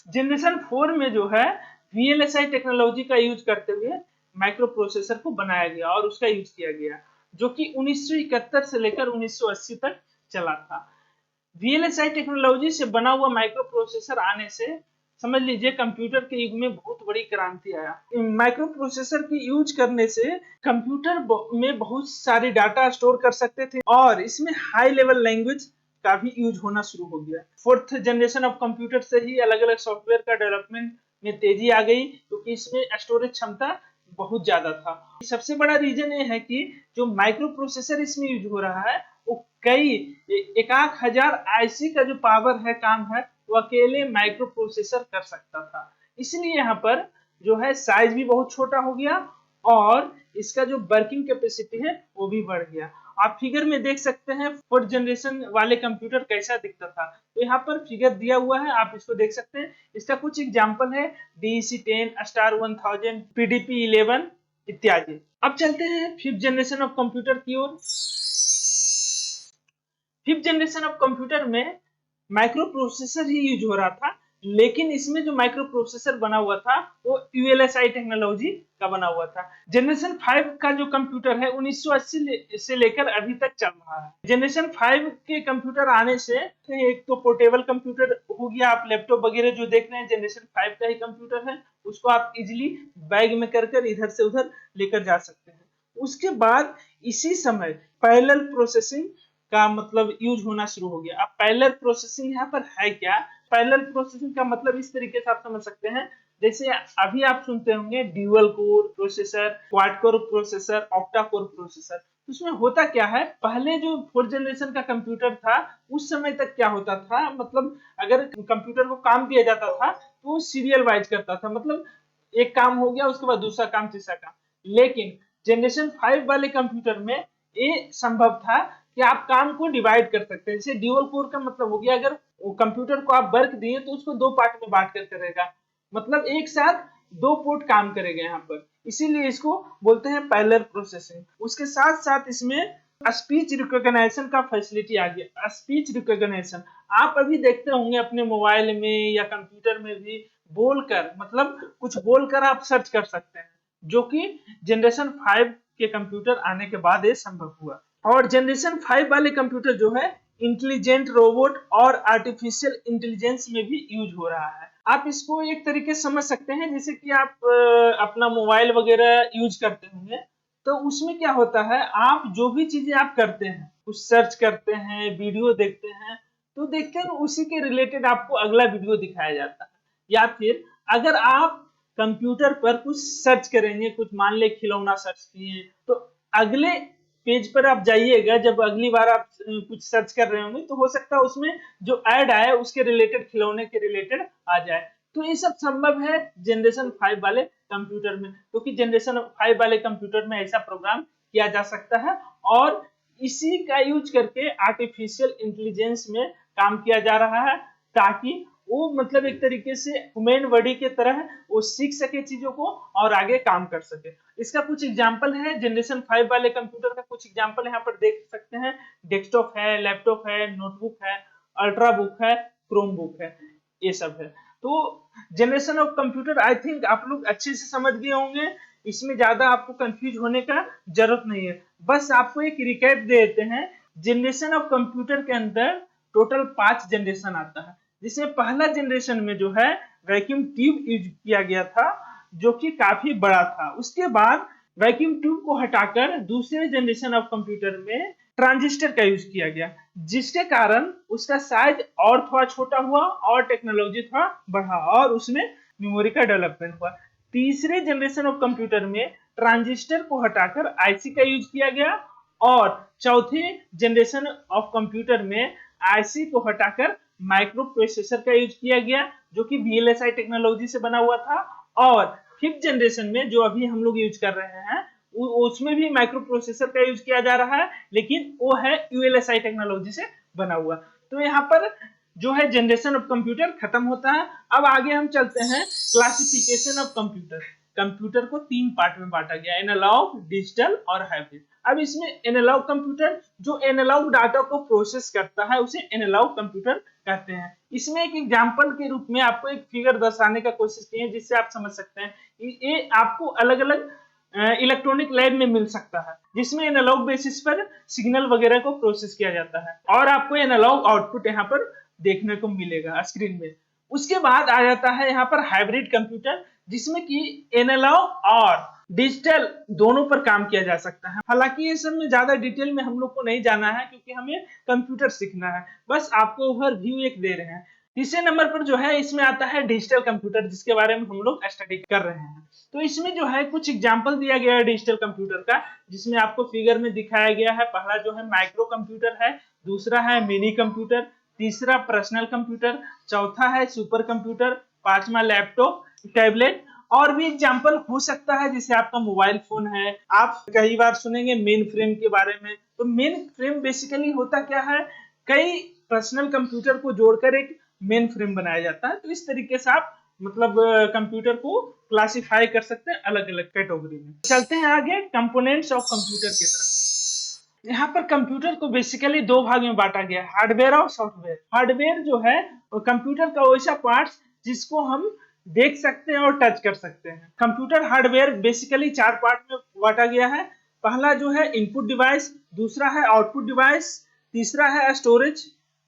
जनरेशन 4 में जो है VLSI टेक्नोलॉजी का यूज करते हुए माइक्रो प्रोसेसर को बनाया गया और उसका यूज किया गया, जो कि 1971 से लेकर 1980 तक चला था। VLSI टेक्नोलॉजी से बना हुआ माइक्रो प्रोसेसर आने से समझ लीजिए कंप्यूटर के युग में बहुत बड़ी क्रांति आया। माइक्रो प्रोसेसर की यूज करने से कंप्यूटर में बहुत सारे डाटा स्टोर कर सकते थे और इसमें हाई लेवल लैंग्वेज का भी यूज होना शुरू हो गया। फोर्थ जनरेशन ऑफ कंप्यूटर से ही अलग अलग सॉफ्टवेयर का डेवलपमेंट में तेजी आ गई, क्योंकि इसमें स्टोरेज क्षमता बहुत ज्यादा था। सबसे बड़ा रीजन ये है कि जो माइक्रो प्रोसेसर इसमें यूज हो रहा है वो कई 1000 IC का जो पावर है, काम है, वो अकेले माइक्रो प्रोसेसर कर सकता था। इसलिए यहाँ पर जो है साइज भी बहुत छोटा हो गया और इसका जो वर्किंग कैपेसिटी है वो भी बढ़ गया। आप फिगर में देख सकते हैं फोर्थ जनरेशन वाले कंप्यूटर कैसा दिखता था। तो यहाँ पर फिगर दिया हुआ है, आप इसको देख सकते हैं। इसका कुछ एग्जांपल है DEC 10, स्टार 1000, PDP 11 इत्यादि। अब चलते हैं फिफ्थ जनरेशन ऑफ कंप्यूटर की ओर। फिफ्थ जनरेशन ऑफ कंप्यूटर में माइक्रो प्रोसेसर ही यूज हो रहा था, लेकिन इसमें जो माइक्रो प्रोसेसर बना हुआ था वो यूएलएसआई टेक्नोलॉजी का बना हुआ था। जनरेशन 5 का जो कंप्यूटर है 1980 से लेकर अभी तक चल रहा है। जनरेशन 5 के कंप्यूटर आने से एक तो पोर्टेबल कंप्यूटर हो गया, आप लैपटॉप वगैरह जो देख रहे हैं जनरेशन 5 का ही कंप्यूटर है, उसको आप इजिली बैग में कर इधर से उधर लेकर जा सकते हैं। उसके बाद इसी समय पैरेलल प्रोसेसिंग का मतलब यूज होना शुरू हो गया। अब पैरेलल प्रोसेसिंग यहाँ पर है क्या? पैरेलल प्रोसेसिंग का मतलब इस तरीके से आप समझ सकते हैं, जैसे अभी आप सुनते होंगे dual core processor, quad core processor, octa core processor. उसमें होता क्या है, पहले जो 4th जनरेशन का कंप्यूटर था उस समय तक क्या होता था, मतलब अगर कंप्यूटर को काम दिया जाता था तो वो सीरियल वाइज करता था, मतलब एक काम हो गया उसके बाद दूसरा काम, तीसरा काम। लेकिन जनरेशन 5 वाले कंप्यूटर में ये संभव था कि आप काम को डिवाइड कर सकते हैं। जैसे ड्यूअल कोर का मतलब हो गया, अगर कंप्यूटर को आप वर्क दिए तो उसको 2 पार्ट में बांट कर करेगा, मतलब एक साथ 2 पोर्ट काम करेगा यहाँ पर, इसीलिए इसको बोलते हैं पैरेलल प्रोसेसिंग। उसके साथ साथ इसमें स्पीच रिकॉग्निशन का फैसिलिटी आ गया। स्पीच रिकॉग्निशन आप अभी देखते होंगे अपने मोबाइल में या कंप्यूटर में भी, बोलकर मतलब कुछ बोलकर आप सर्च कर सकते हैं, जो कि जनरेशन 5 के कंप्यूटर आने के बाद ये संभव हुआ। और जनरेशन 5 वाले कंप्यूटर जो है इंटेलिजेंट रोबोट और आर्टिफिशियल इंटेलिजेंस में भी यूज हो रहा है। आप इसको एक तरीके से समझ सकते हैं, जैसे कि आप अपना मोबाइल वगैरह यूज करते होंगे, तो उसमें क्या होता है, आप जो भी चीजें आप करते हैं, कुछ सर्च करते हैं, वीडियो देखते हैं, तो देखते हैं उसी के रिलेटेड आपको अगला वीडियो दिखाया जाता है। या फिर अगर आप कंप्यूटर पर कुछ सर्च करेंगे, कुछ मान ले खिलौना सर्च किए, तो अगले पेज पर आप जाइएगा, जब अगली बार आप कुछ सर्च कर रहे होंगे तो हो सकता है उसमें जो ऐड आया उसके रिलेटेड, खिलौने के रिलेटेड आ जाए। तो ये सब संभव है जनरेशन 5 वाले कंप्यूटर में, क्योंकि जनरेशन 5 वाले कंप्यूटर में ऐसा प्रोग्राम किया जा सकता है और इसी का यूज करके आर्टिफिशियल इंटेलिजेंस में काम किया जा रहा है, ताकि वो मतलब एक तरीके से ह्यूमन बॉडी के तरह वो सीख सके चीजों को और आगे काम कर सके। इसका कुछ एग्जांपल है जनरेशन 5 वाले कंप्यूटर का, कुछ एग्जांपल यहाँ पर देख सकते हैं। डेस्कटॉप है, लैपटॉप है, नोटबुक है, अल्ट्रा बुक है, क्रोम बुक है, ये सब है। तो generation of computer I think आप लोग अच्छे से समझ गए होंगे, इसमें ज्यादा आपको कंफ्यूज होने का जरूरत नहीं है। बस आपको एक रिकैप दे देते हैं। जनरेशन ऑफ कंप्यूटर के अंदर टोटल 5 जनरेशन आता है, जिसमें पहला जनरेशन में जो है वैक्यूम ट्यूब यूज किया गया था, जो कि काफी बड़ा था। उसके बाद वैक्यूम ट्यूब को हटाकर दूसरे जनरेशन ऑफ कंप्यूटर में ट्रांजिस्टर का यूज किया गया, जिसके कारण उसका साइज और थोड़ा छोटा हुआ और टेक्नोलॉजी थोड़ा बढ़ा और उसमें मेमोरी का डेवलपमेंट हुआ। तीसरे जनरेशन ऑफ कंप्यूटर में ट्रांजिस्टर को हटाकर आईसी का यूज किया गया और चौथे जनरेशन ऑफ कंप्यूटर में आईसी को हटाकर माइक्रो प्रोसेसर का यूज किया गया, जो कि वीएलएसआई टेक्नोलॉजी से बना हुआ था। और 5th जनरेशन में जो अभी हम लोग यूज कर रहे हैं उसमें भी माइक्रो प्रोसेसर का यूज किया जा रहा है, लेकिन वो है यूएलएसआई टेक्नोलॉजी से बना हुआ। तो यहाँ पर जो है जनरेशन ऑफ कंप्यूटर खत्म होता है। अब आगे हम चलते हैं क्लासिफिकेशन ऑफ कंप्यूटर। कंप्यूटर को 3 पार्ट में बांटा गया, एनालॉग, डिजिटल और हाइब्रिड। अब इसमें एनालॉग कंप्यूटर जो एनालॉग डाटा को प्रोसेस करता है उसे एनालॉग कंप्यूटर कहते हैं। इसमें एक एग्जांपल के रूप में आपको एक फिगर दर्शाने का कोशिश की है, जिससे आप समझ सकते हैं। ये आपको अलग अलग इलेक्ट्रॉनिक लैब में मिल सकता है, जिसमें एनालॉग बेसिस पर सिग्नल वगैरह को प्रोसेस किया जाता है और आपको एनालॉग आउटपुट यहाँ पर देखने को मिलेगा स्क्रीन में। उसके बाद आ जाता है यहाँ पर हाइब्रिड कंप्यूटर, जिसमें कि एनालॉग और डिजिटल दोनों पर काम किया जा सकता है। हालांकि ये सब में ज्यादा डिटेल में हम लोग को नहीं जाना है, क्योंकि हमें कंप्यूटर सीखना है, बस आपको ओवरव्यू एक दे रहे हैं। तीसरे नंबर पर जो है इसमें आता है डिजिटल कंप्यूटर, जिसके बारे में हम लोग स्टडी कर रहे हैं। तो इसमें जो है कुछ एग्जांपल दिया गया है डिजिटल कंप्यूटर का, जिसमें आपको फिगर में दिखाया गया है। पहला जो है माइक्रो कंप्यूटर है, दूसरा है मिनी कंप्यूटर, तीसरा पर्सनल कंप्यूटर, चौथा है सुपर कंप्यूटर, पांचवा लैपटॉप, टैबलेट। और भी एग्जांपल हो सकता है, जैसे आपका मोबाइल फोन है। आप कई बार सुनेंगे मेन फ्रेम के बारे में। तो मेन फ्रेम बेसिकली होता क्या है, कई पर्सनल कंप्यूटर को जोड़कर एक मेन फ्रेम बनाया जाता है। तो इस तरीके से आप मतलब कंप्यूटर को क्लासिफाई कर सकते हैं अलग अलग कैटेगरी में। चलते हैं आगे कंपोनेंट्स ऑफ कंप्यूटर की तरफ। यहाँ पर कंप्यूटर को बेसिकली 2 भाग में बांटा गया है, हार्डवेयर और सॉफ्टवेयर। हार्डवेयर जो है कंप्यूटर का वैसा पार्ट्स जिसको हम देख सकते हैं और टच कर सकते हैं। कंप्यूटर हार्डवेयर बेसिकली 4 पार्ट में बांटा गया है। पहला जो है इनपुट डिवाइस, दूसरा है आउटपुट डिवाइस, तीसरा है स्टोरेज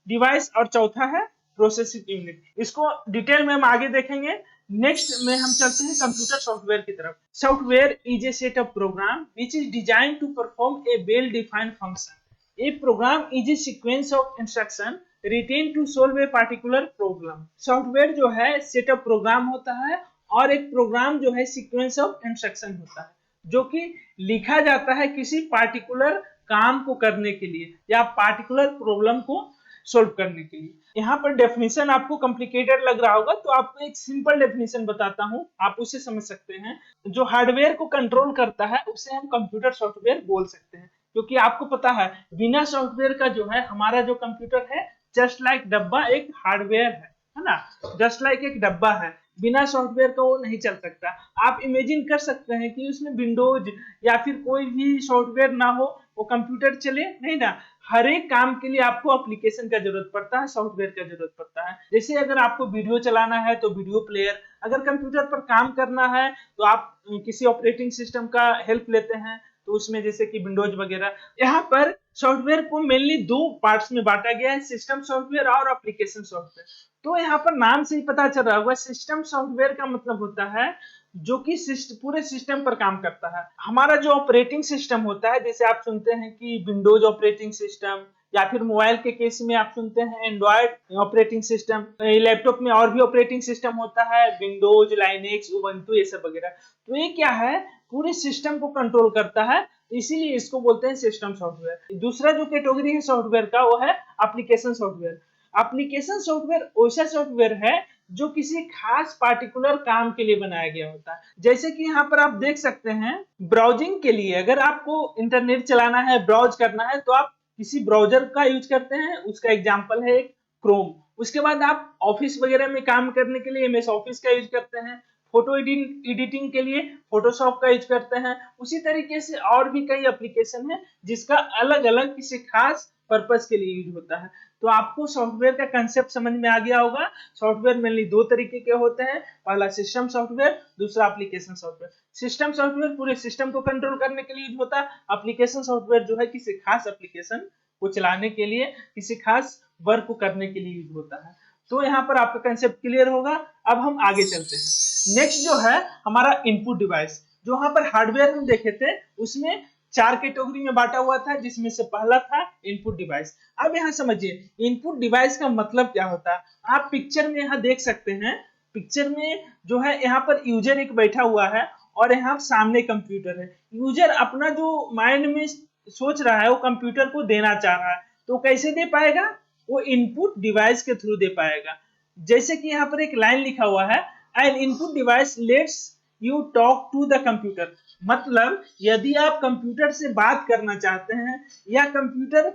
डिवाइस और चौथा है प्रोसेसिंग यूनिट। इसको डिटेल में हम आगे देखेंगे। नेक्स्ट में हम चलते हैं कंप्यूटर सॉफ्टवेयर की तरफ। Software is a set of program which is designed to perform a well defined function. A program is a sequence of instruction written to solve a particular problem. Software जो है set of programme होता है और एक programme जो है sequence of instruction होता है जो कि लिखा जाता है किसी पार्टिकुलर काम को करने के लिए या पार्टिकुलर प्रॉब्लम को सोल्व करने के लिए। यहाँ पर डेफिनेशन आपको कॉम्प्लिकेटेड लग रहा होगा तो आपको एक सिंपल डेफिनेशन बताता हूँ, आप उसे समझ सकते हैं। जो हार्डवेयर को कंट्रोल करता है उसे हम कंप्यूटर सॉफ्टवेयर बोल सकते हैं, क्योंकि आपको पता है बिना सॉफ्टवेयर का जो है हमारा जो कंप्यूटर है जस्ट लाइक डब्बा एक हार्डवेयर है ना, जस्ट लाइक एक डब्बा है, बिना सॉफ्टवेयर का वो नहीं चल सकता। आप इमेजिन कर सकते हैं कि उसमें विंडोज या फिर कोई भी सॉफ्टवेयर ना हो वो कंप्यूटर चले नहीं ना। हर एक काम के लिए आपको एप्लीकेशन का जरूरत पड़ता है, सॉफ्टवेयर का जरूरत पड़ता है। जैसे अगर आपको वीडियो चलाना है तो वीडियो प्लेयर, अगर कंप्यूटर पर काम करना है तो आप किसी ऑपरेटिंग सिस्टम का हेल्प लेते हैं तो उसमें जैसे कि विंडोज वगैरह। यहाँ पर सॉफ्टवेयर को मेनली 2 पार्ट्स में बांटा गया है, सिस्टम सॉफ्टवेयर और एप्लीकेशन सॉफ्टवेयर। तो यहाँ पर नाम से ही पता चल रहा होगा सिस्टम सॉफ्टवेयर का मतलब होता है जो कि पूरे सिस्टम पर काम करता है। हमारा जो ऑपरेटिंग सिस्टम होता है, जैसे आप सुनते हैं कि विंडोज ऑपरेटिंग सिस्टम, या फिर मोबाइल के केस में आप सुनते हैं एंड्रॉयड ऑपरेटिंग सिस्टम, लैपटॉप में और भी ऑपरेटिंग सिस्टम होता है विंडोज, लाइनेक्स, उबंटू ये सब वगैरह। तो ये क्या है, पूरे सिस्टम को कंट्रोल करता है, इसीलिए इसको बोलते हैं सिस्टम सॉफ्टवेयर। दूसरा जो कैटेगरी है सॉफ्टवेयर का वो है एप्लीकेशन सॉफ्टवेयर। एप्लीकेशन सॉफ्टवेयर वैसा सॉफ्टवेयर है जो किसी खास पार्टिकुलर काम के लिए बनाया गया होता है। जैसे कि यहाँ पर आप देख सकते हैं ब्राउजिंग के लिए, अगर आपको इंटरनेट चलाना है, ब्राउज करना है, तो आप किसी ब्राउजर का यूज करते हैं, उसका एग्जांपल है एक क्रोम। उसके बाद आप ऑफिस वगैरह में काम करने के लिए एमएस ऑफिस का यूज करते हैं, फोटो एडिटिंग के लिए फोटोशॉप का यूज करते हैं। उसी तरीके से और भी कई एप्लीकेशन है जिसका अलग अलग किसी खास पर्पस के लिए यूज होता है। तो आपको सॉफ्टवेयर का कंसेप्ट समझ में आ गया होगा। सॉफ्टवेयर मेनली 2 तरीके के होते हैं, पहला सिस्टम सॉफ्टवेयर, दूसरा एप्लीकेशन सॉफ्टवेयर। सिस्टम सॉफ्टवेयर पूरे सिस्टम को कंट्रोल करने के लिए यूज होता है, एप्लीकेशन सॉफ्टवेयर जो है किसी खास एप्लीकेशन को चलाने के लिए, किसी खास वर्क को करने के लिए यूज होता है। तो यहाँ पर आपका कंसेप्ट क्लियर होगा। अब हम आगे चलते हैं। नेक्स्ट जो है हमारा इनपुट डिवाइस। जो यहाँ पर हार्डवेयर हम देखे थे उसमें 4 कैटेगरी में बांटा हुआ था, जिसमें से पहला था इनपुट डिवाइस। अब यहाँ समझिए इनपुट डिवाइस का मतलब क्या होता है। आप पिक्चर में यहाँ देख सकते हैं, पिक्चर में जो है यहाँ पर यूजर एक बैठा हुआ है और यहाँ सामने कंप्यूटर है। यूजर अपना जो माइंड में सोच रहा है वो कंप्यूटर को देना चाह रहा है, तो कैसे दे पाएगा, वो इनपुट डिवाइस के थ्रू दे पाएगा। जैसे कि यहाँ पर एक लाइन लिखा हुआ है, an input device lets you talk to the computer. मतलब यदि आप कंप्यूटर से बात करना चाहते हैं या कंप्यूटर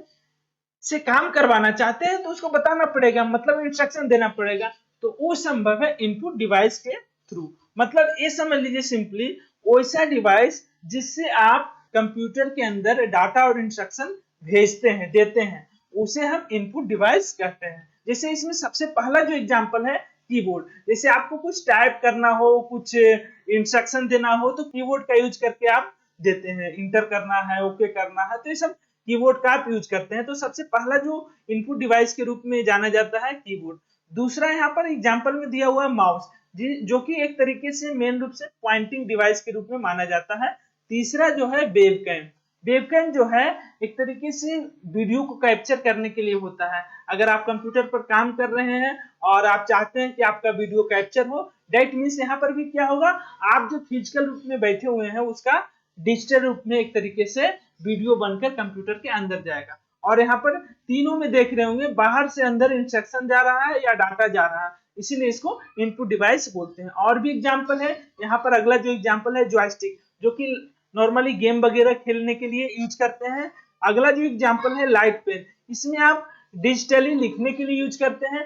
से काम करवाना चाहते हैं तो उसको बताना पड़ेगा, मतलब इंस्ट्रक्शन देना पड़ेगा। तो वो संभव है इनपुट डिवाइस के थ्रू। मतलब ये समझ लीजिए सिंपली वैसा डिवाइस जिससे आप कंप्यूटर के अंदर डाटा और इंस्ट्रक्शन भेजते हैं, देते हैं, उसे हम इनपुट डिवाइस कहते हैं। जैसे इसमें सबसे पहला जो एग्जांपल है कीबोर्ड। जैसे आपको कुछ टाइप करना हो, कुछ इंस्ट्रक्शन देना हो तो कीबोर्ड का यूज करके आप देते हैं, इंटर करना है, ओके करना है, तो ये सब कीबोर्ड का आप यूज करते हैं। तो सबसे पहला जो इनपुट डिवाइस के रूप में जाना जाता है कीबोर्ड। दूसरा यहाँ पर एग्जांपल में दिया हुआ है माउस, जो कि एक तरीके से मेन रूप से पॉइंटिंग डिवाइस के रूप में माना जाता है। तीसरा जो है वेबकैम। वेबकैम जो है एक तरीके से वीडियो को कैप्चर करने के लिए होता है। अगर आप कंप्यूटर पर काम कर रहे हैं और आप चाहते हैं कि आपका वीडियो कैप्चर हो, दैट मीन्स यहाँ पर भी क्या होगा, आप जो फिजिकल रूप में बैठे हुए हैं उसका डिजिटल रूप में एक तरीके से वीडियो बनकर कंप्यूटर के अंदर जाएगा। और यहाँ पर तीनों में देख रहे होंगे बाहर से अंदर इंस्ट्रक्शन जा रहा है या डाटा जा रहा है, इसीलिए इसको इनपुट डिवाइस बोलते हैं। और भी एग्जांपल है, यहाँ पर अगला जो एग्जांपल है जॉयस्टिक, जो कि नॉर्मली गेम वगैरह खेलने के लिए यूज करते हैं। अगला जो एग्जांपल है लाइट पेन, इसमें आप डिजिटली लिखने के लिए यूज करते हैं।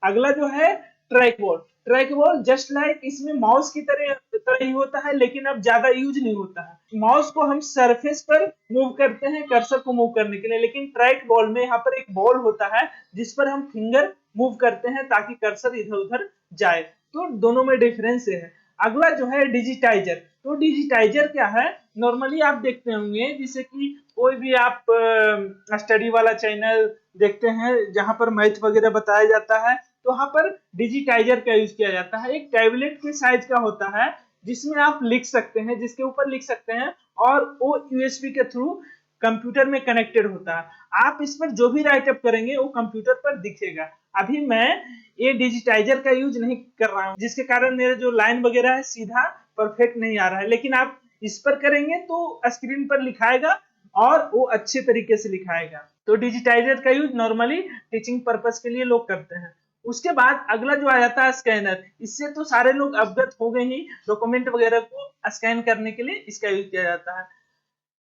अगला जो है track ball. Track ball just like इसमें माउस की तरह ही होता है, लेकिन अब ज्यादा यूज नहीं होता है। माउस को हम सरफेस पर मूव करते हैं कर्सर को मूव करने के लिए, लेकिन ट्रैक बॉल में यहाँ पर एक बॉल होता है जिस पर हम फिंगर मूव करते हैं ताकि कर्सर इधर उधर जाए, तो दोनों में डिफरेंस है। अगला जो है डिजिटाइजर। तो डिजिटाइजर क्या है, नॉर्मली आप देखते होंगे जैसे कि कोई भी आप स्टडी वाला चैनल देखते हैं जहां पर मैथ वगैरह बताया जाता है, तो वहां पर डिजिटाइजर का यूज किया जाता है। एक टैबलेट के साइज का होता है जिसमें आप लिख सकते हैं, जिसके ऊपर लिख सकते हैं, और वो यूएसबी के थ्रू कंप्यूटर में कनेक्टेड होता है। आप इस पर जो भी राइटअप करेंगे वो कंप्यूटर पर दिखेगा। अभी मैं ये डिजिटाइजर का यूज नहीं कर रहा हूँ, जिसके कारण मेरे जो लाइन वगैरह है सीधा परफेक्ट नहीं आ रहा है, लेकिन आप इस पर करेंगे तो स्क्रीन पर लिखाएगा और वो अच्छे तरीके से लिखाएगा। तो डिजिटाइजर का यूज नॉर्मली टीचिंग पर्पस के लिए लोग करते हैं। उसके बाद अगला जो आ जाता है स्कैनर। इससे तो सारे लोग अवगत हो गए ही, डॉक्यूमेंट वगैरह को स्कैन करने के लिए इसका यूज किया जाता है।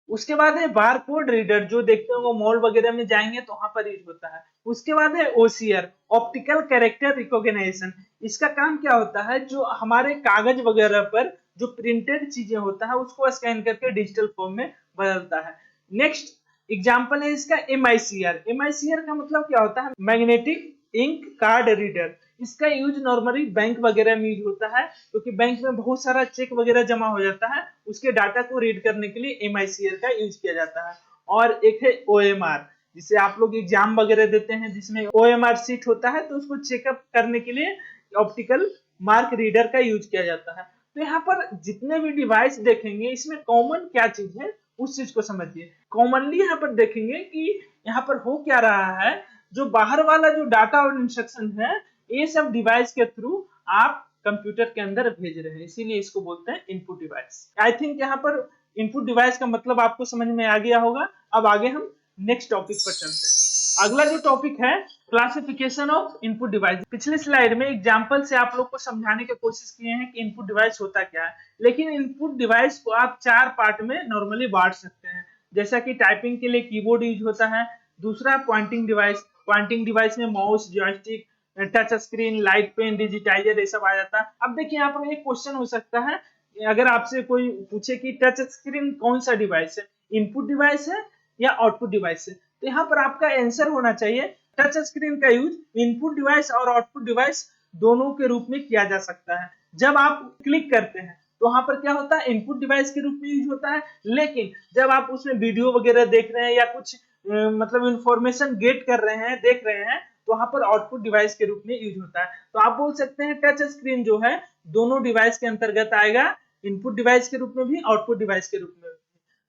उसके बाद है बार कोड रीडर, जो देखते हो वो मॉल वगैरह में जाएंगे तो वहां पर यूज होता है। उसके बाद है ओसीआर, ऑप्टिकल कैरेक्टर रिकॉग्निशन। इसका काम क्या होता है, जो हमारे कागज वगैरह पर जो प्रिंटेड चीजें होता है उसको स्कैन करके डिजिटल फॉर्म में बदलता है। नेक्स्ट एग्जाम्पल है इसका एमआईसीआर। एमआईसीआर का मतलब क्या होता है, मैग्नेटिक इंक कार्ड रीडर। इसका यूज नॉर्मली बैंक वगैरह में यूज होता है, क्योंकि बैंक में बहुत सारा चेक वगैरह जमा हो जाता है, उसके डाटा को रीड करने के लिए एमआईसीआर का यूज किया जाता है। और एक है ओएमआर, जिसे आप लोग एग्जाम वगैरह देते हैं जिसमें ओएमआर सीट होता है, तो उसको चेकअप करने के लिए ऑप्टिकल मार्क रीडर का यूज किया जाता है। तो यहाँ पर जितने भी डिवाइस देखेंगे इसमें कॉमन क्या चीज है उस चीज को समझिए। कॉमनली यहाँ पर देखेंगे कि यहाँ पर हो क्या रहा है, जो बाहर वाला जो डाटा और इंस्ट्रक्शन है ये सब डिवाइस के थ्रू आप कंप्यूटर के अंदर भेज रहे हैं, इसीलिए इसको बोलते हैं इनपुट डिवाइस। आई थिंक यहाँ पर इनपुट डिवाइस का मतलब आपको समझ में आ गया होगा। अब आगे हम नेक्स्ट टॉपिक पर चलते हैं। अगला जो टॉपिक है क्लासिफिकेशन ऑफ इनपुट डिवाइस। पिछले स्लाइड में एग्जांपल से आप लोग को समझाने की कोशिश किए हैं कि इनपुट डिवाइस होता क्या है, लेकिन इनपुट डिवाइस को आप 4 पार्ट में नॉर्मली बांट सकते हैं। जैसा कि टाइपिंग के लिए कीबोर्ड यूज होता है, दूसरा पॉइंटिंग डिवाइस। पॉइंटिंग डिवाइस में mouse, joystick, touch screen, light pen, digitizer ये सब आ जाता है। अब देखिए यहाँ पर एक क्वेश्चन हो सकता है, अगर आपसे कोई पूछे कि टच स्क्रीन कौन सा डिवाइस है, इनपुट डिवाइस है या आउटपुट डिवाइस है, तो यहाँ पर आपका आंसर होना चाहिए टच स्क्रीन का यूज इनपुट डिवाइस और आउटपुट डिवाइस दोनों के रूप में किया जा सकता है। जब आप क्लिक करते हैं तो वहां पर क्या होता है, इनपुट डिवाइस के रूप में यूज होता है, लेकिन जब आप उसमें वीडियो वगैरह देख रहे हैं या कुछ मतलब इंफॉर्मेशन गेट कर रहे हैं, देख रहे हैं, तो वहां पर आउटपुट डिवाइस के रूप में यूज होता है। तो आप बोल सकते हैं टच स्क्रीन जो है दोनों डिवाइस के अंतर्गत आएगा, इनपुट डिवाइस के रूप में भी, आउटपुट डिवाइस के रूप में भी।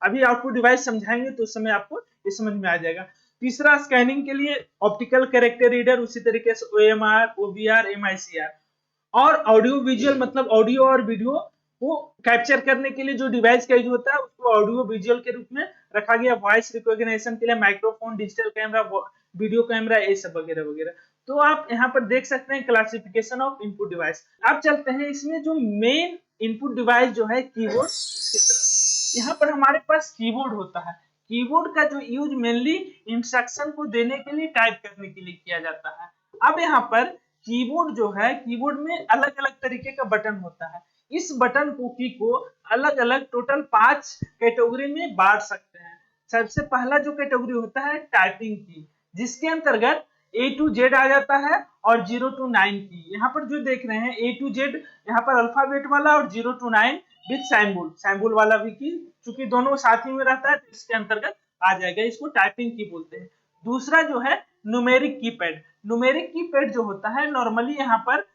अभी आउटपुट डिवाइस समझाएंगे तो उस समय आपको ये समझ में आ जाएगा। तीसरा स्कैनिंग के लिए ऑप्टिकल कैरेक्टर रीडर, उसी तरीके से ओएमआर, ओबीआर, एमआईसीआर। और ऑडियो विजुअल मतलब ऑडियो और वीडियो को कैप्चर करने के लिए जो डिवाइस का यूज होता है उसको ऑडियो विजुअल के रूप में रखा गया। वॉइस रिकॉग्निशन के लिए microphone, digital camera, video camera, ये सब वगैरह वगैरह। तो आप यहाँ पर देख सकते हैं क्लासिफिकेशन ऑफ इनपुट डिवाइस। अब चलते हैं इसमें जो मेन इनपुट डिवाइस जो है कीबोर्ड की तरफ। यहाँ पर हमारे पास कीबोर्ड होता है। कीबोर्ड का जो यूज मेनली इंस्ट्रक्शन को देने के लिए, टाइप करने के लिए किया जाता है। अब यहाँ पर कीबोर्ड जो है, कीबोर्ड में अलग अलग तरीके का बटन होता है। इस बटन की को अलग अलग टोटल 5 कैटेगरी में बांट सकते हैं। सबसे पहला जो कैटेगरी होता है टाइपिंग की, जिसके अंतर्गत A to Z आ जाता है, और 0 to 9 की। यहाँ पर जो देख रहे हैं A to Z यहाँ पर अल्फाबेट वाला, और 0 to 9 विद सैम्बुल वाला भी की, चूंकि दोनों साथ ही में रहता है तो इसके अंतर्गत आ जाएगा, इसको टाइपिंग की बोलते हैं। दूसरा जो है न्यूमेरिक कीपैड। न्यूमेरिक कीपैड जो होता है नॉर्मली यहाँ पर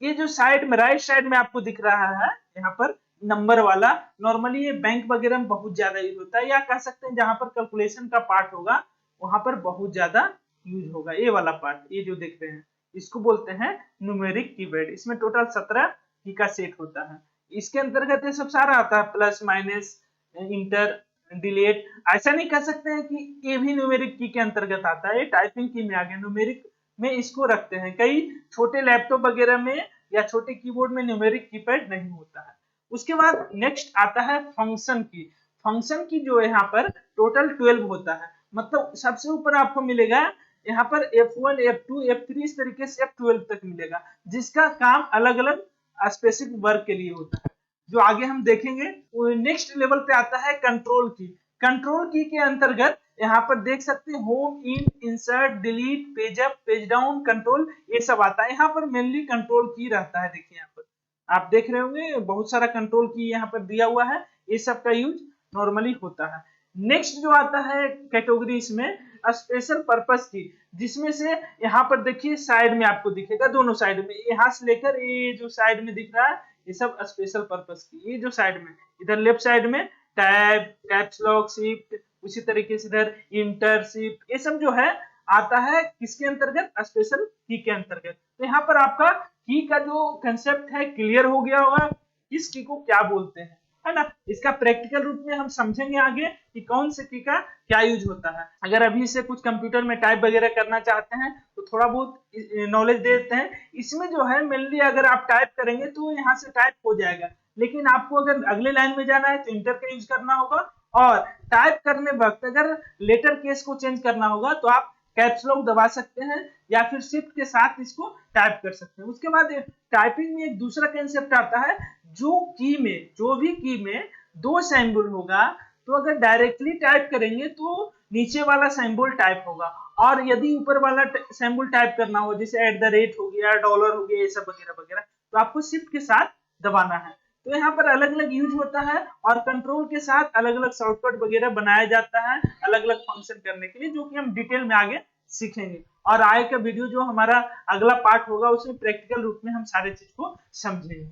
ये जो साइड में राइट साइड में आपको दिख रहा है यहाँ पर नंबर वाला, नॉर्मली ये बैंक वगैरह में बहुत ज्यादा यूज होता है, या कह सकते हैं जहां पर कैलकुलेशन का पार्ट होगा वहां पर बहुत ज्यादा यूज होगा। ये वाला पार्ट, ये जो देख रहे हैं, इसको बोलते हैं न्यूमेरिक कीपैड। इसमें टोटल 17 की का सेट होता है। इसके अंतर्गत ये सब सारा आता है, प्लस, माइनस, इंटर, डिलीट। ऐसा नहीं कह सकते हैं कि ये भी न्यूमेरिक की के अंतर्गत आता है, ये टाइपिंग की में आ गया। न्यूमेरिक में इसको रखते हैं, कई छोटे लैपटॉप वगैरह में या छोटे कीबोर्ड में न्यूमेरिक कीपैड नहीं होता है। उसके बाद नेक्स्ट आता है फंक्शन की। फंक्शन की जो यहाँ पर टोटल 12 होता है, मतलब सबसे ऊपर आपको मिलेगा यहाँ पर F1, F2, F3 इस तरीके से F12 तक मिलेगा, जिसका काम अलग अलग स्पेसिफिक वर्क के लिए होता है, जो आगे हम देखेंगे। नेक्स्ट लेवल पे आता है कंट्रोल की। कंट्रोल की के अंतर्गत यहाँ पर देख सकते हैं home, in, insert, delete, page up, page down, control, ये सब आता है। यहाँ पर मेनली कंट्रोल की रहता है। देखिए यहाँ पर आप देख रहे होंगे बहुत सारा कंट्रोल की यहाँ पर दिया हुआ है, ये सब का यूज नॉर्मली होता है। नेक्स्ट जो आता है कैटेगरी इसमें स्पेशल पर्पस की, जिसमें से यहाँ पर देखिए साइड में आपको दिखेगा, दोनों साइड में, यहाँ से लेकर ये जो साइड में दिख रहा है ये सब स्पेशल पर्पस की। ये जो साइड में इधर लेफ्ट साइड में टैब, कैप्स लॉक, शिफ्ट, उसी तरीके से इधर इंटर, शिफ्ट, ये सब जो है आता है किसके अंतर्गत, स्पेशल की के अंतर्गत। तो यहाँ पर आपका की का जो कंसेप्ट है क्लियर हो गया होगा, किस की को क्या बोलते हैं, है ना। इसका प्रैक्टिकल रूप में हम समझेंगे आगे कि कौन से की का क्या यूज होता है। अगर अभी से कुछ कंप्यूटर में टाइप वगैरह करना चाहते हैं तो थोड़ा बहुत नॉलेज देते हैं। इसमें जो है मेनली अगर आप टाइप करेंगे तो यहाँ से टाइप हो जाएगा, लेकिन आपको अगर अगले लाइन में जाना है तो इंटर का यूज करना होगा, और टाइप करने वक्त अगर लेटर केस को चेंज करना होगा तो आप कैप्स लॉक दबा सकते हैं या फिर शिफ्ट के साथ इसको टाइप कर सकते हैं। उसके बाद टाइपिंग में एक दूसरा कंसेप्ट आता है, जो भी की में दो सिंबल होगा तो अगर डायरेक्टली टाइप करेंगे तो नीचे वाला सिंबल टाइप होगा, और यदि ऊपर वाला सिंबल टाइप करना हो जैसे @ हो गया, डॉलर हो गया, ये सब वगैरह वगैरह, तो आपको शिफ्ट के साथ दबाना है। तो यहाँ पर अलग अलग यूज होता है, और कंट्रोल के साथ अलग अलग शॉर्टकट वगैरह बनाया जाता है अलग अलग फंक्शन करने के लिए, जो कि हम डिटेल में आगे सीखेंगे। और आगे का वीडियो जो हमारा अगला पार्ट होगा उसमें प्रैक्टिकल रूप में हम सारे चीज को समझेंगे।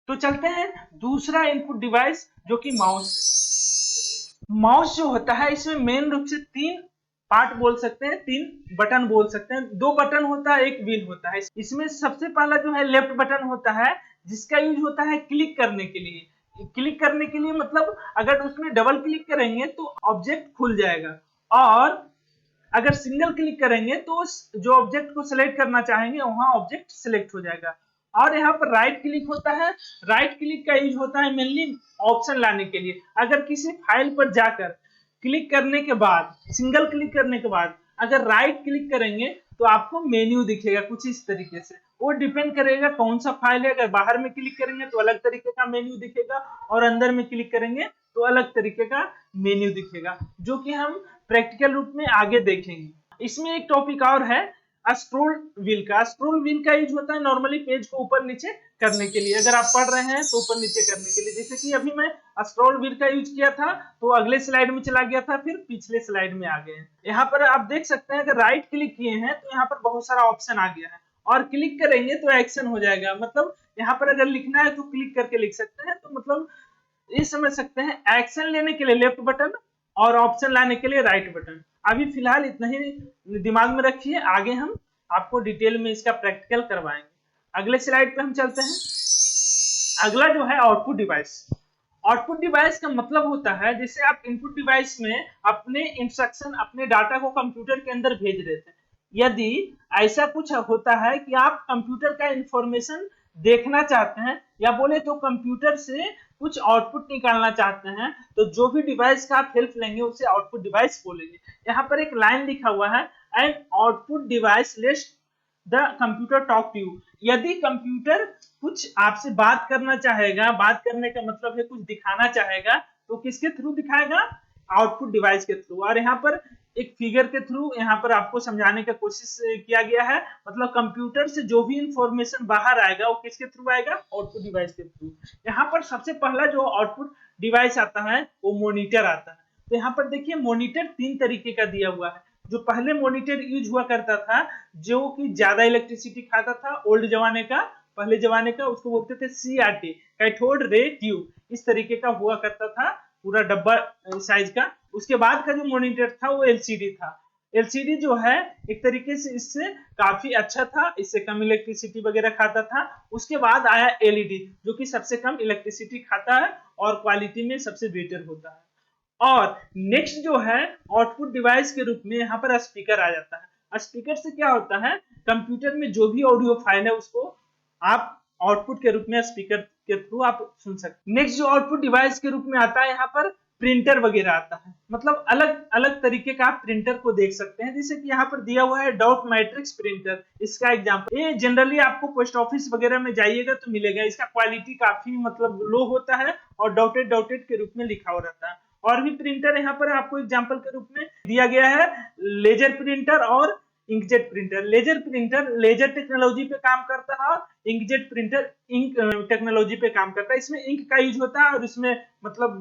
तो चलते हैं दूसरा इनपुट डिवाइस जो कि माउस है। माउस जो होता है इसमें मेन रूप से 3 पार्ट बोल सकते हैं, 3 बटन बोल सकते हैं। 2 बटन होता है, एक व्हील होता है। इसमें सबसे पहला जो है लेफ्ट बटन होता है, जिसका यूज होता है क्लिक करने के लिए। क्लिक करने के लिए मतलब अगर उसमें डबल क्लिक करेंगे तो ऑब्जेक्ट खुल जाएगा, और अगर सिंगल क्लिक करेंगे तो जो ऑब्जेक्ट को सिलेक्ट करना चाहेंगे वहां ऑब्जेक्ट सिलेक्ट हो जाएगा। और यहाँ पर राइट क्लिक होता है। राइट क्लिक का यूज होता है मेनली ऑप्शन लाने के लिए। अगर किसी फाइल पर जाकर क्लिक करने के बाद, सिंगल क्लिक करने के बाद अगर राइट क्लिक करेंगे तो आपको मेन्यू दिखेगा कुछ इस तरीके से। वो डिपेंड करेगा कौन सा फाइल है। अगर बाहर में क्लिक करेंगे तो अलग तरीके का मेन्यू दिखेगा, और अंदर में क्लिक करेंगे तो अलग तरीके का मेन्यू दिखेगा, जो कि हम प्रैक्टिकल रूप में आगे देखेंगे। इसमें एक टॉपिक और है स्क्रॉल व्हील का। स्क्रॉल व्हील का यूज होता है नॉर्मली पेज को ऊपर नीचे करने के लिए। अगर आप पढ़ रहे हैं तो ऊपर नीचे करने के लिए, जैसे कि अभी मैं स्क्रॉल व्हील का यूज किया था तो अगले स्लाइड में चला गया था, फिर पिछले स्लाइड में आ गए। यहाँ पर आप देख सकते हैं अगर राइट क्लिक किए हैं तो यहाँ पर बहुत सारा ऑप्शन आ गया है, और क्लिक करेंगे तो एक्शन हो जाएगा। मतलब यहाँ पर अगर लिखना है तो क्लिक करके लिख सकते हैं। तो मतलब ये समझ सकते हैं एक्शन लेने के लिए लेफ्ट बटन और ऑप्शन लाने के लिए राइट बटन। अभी फिलहाल इतना ही दिमाग में रखिए, आगे हम आपको डिटेल में इसका प्रैक्टिकल करवाएंगे। अगले स्लाइड पे हम चलते हैं। अगला जो है आउटपुट डिवाइस। आउटपुट डिवाइस का मतलब होता है जैसे आप इनपुट डिवाइस में अपने इंस्ट्रक्शन, अपने डाटा को कंप्यूटर के अंदर भेज देते हैं। यदि ऐसा कुछ होता है कि आप कंप्यूटर का इंफॉर्मेशन देखना चाहते हैं, या बोले तो कंप्यूटर से कुछ आउटपुट निकालना चाहते हैं, तो जो भी डिवाइस का आप हेल्प लेंगे उसे आउटपुट डिवाइस बोलेंगे। यहाँ पर एक लाइन लिखा हुआ है, and output device lets the computer talk to you. यदि कंप्यूटर कुछ आपसे बात करना चाहेगा, बात करने का मतलब है कुछ दिखाना चाहेगा, तो किसके थ्रू दिखाएगा, आउटपुट डिवाइस के थ्रू। और यहाँ पर एक फिगर के थ्रू यहाँ पर आपको समझाने का कोशिश किया गया है। मतलब कंप्यूटर से जो भी इंफॉर्मेशन बाहर आएगा वो किसके थ्रू आएगा, आउटपुट डिवाइस के थ्रू। यहाँ पर सबसे पहला जो आउटपुट डिवाइस आता है वो मॉनिटर आता है। तो यहाँ पर देखिए मॉनिटर 3 तरीके का दिया हुआ है। जो पहले मॉनिटर यूज हुआ करता था, जो कि ज्यादा इलेक्ट्रिसिटी खाता था, ओल्ड जमाने का, पहले जमाने का, उसको बोलते थे CRT, कैथोड रे ट्यूब। इस तरीके का हुआ करता था, पूरा डब्बा साइज का। उसके बाद का जो मॉनिटर था वो LCD था। LCD जो है एक तरीके से इससे काफी अच्छा था, इससे कम इलेक्ट्रिसिटी वगैरह खाता था। उसके बाद आया LED, जो कि सबसे कम इलेक्ट्रिसिटी खाता है और क्वालिटी में सबसे बेटर होता है। और नेक्स्ट जो है आउटपुट डिवाइस के रूप में यहाँ पर स्पीकर आ जाता है। स्पीकर से क्या होता है, कंप्यूटर में जो भी ऑडियो फाइल है उसको आप आउटपुट के रूप में स्पीकर के थ्रू आप सुन सकते। नेक्स्ट जो आउटपुट डिवाइस के रूप में आता है यहाँ पर प्रिंटर वगैरह आता है। मतलब अलग अलग तरीके का आप प्रिंटर को देख सकते हैं, जैसे कि यहाँ पर दिया हुआ है डॉट मैट्रिक्स प्रिंटर, इसका एग्जांपल। ये जनरली आपको पोस्ट ऑफिस वगैरह में जाइएगा तो मिलेगा। इसका क्वालिटी काफी मतलब लो होता है और डॉटेड डॉटेड के रूप में लिखा हुआ रहता है। और भी प्रिंटर यहाँ पर आपको एग्जांपल के रूप में दिया गया है, लेजर प्रिंटर और inkjet printer. Laser printer laser technology पे काम करता है और इंकजेट प्रिंटर इंक टेक्नोलॉजी पे काम करता है। इसमें इंक का यूज होता है और इसमें मतलब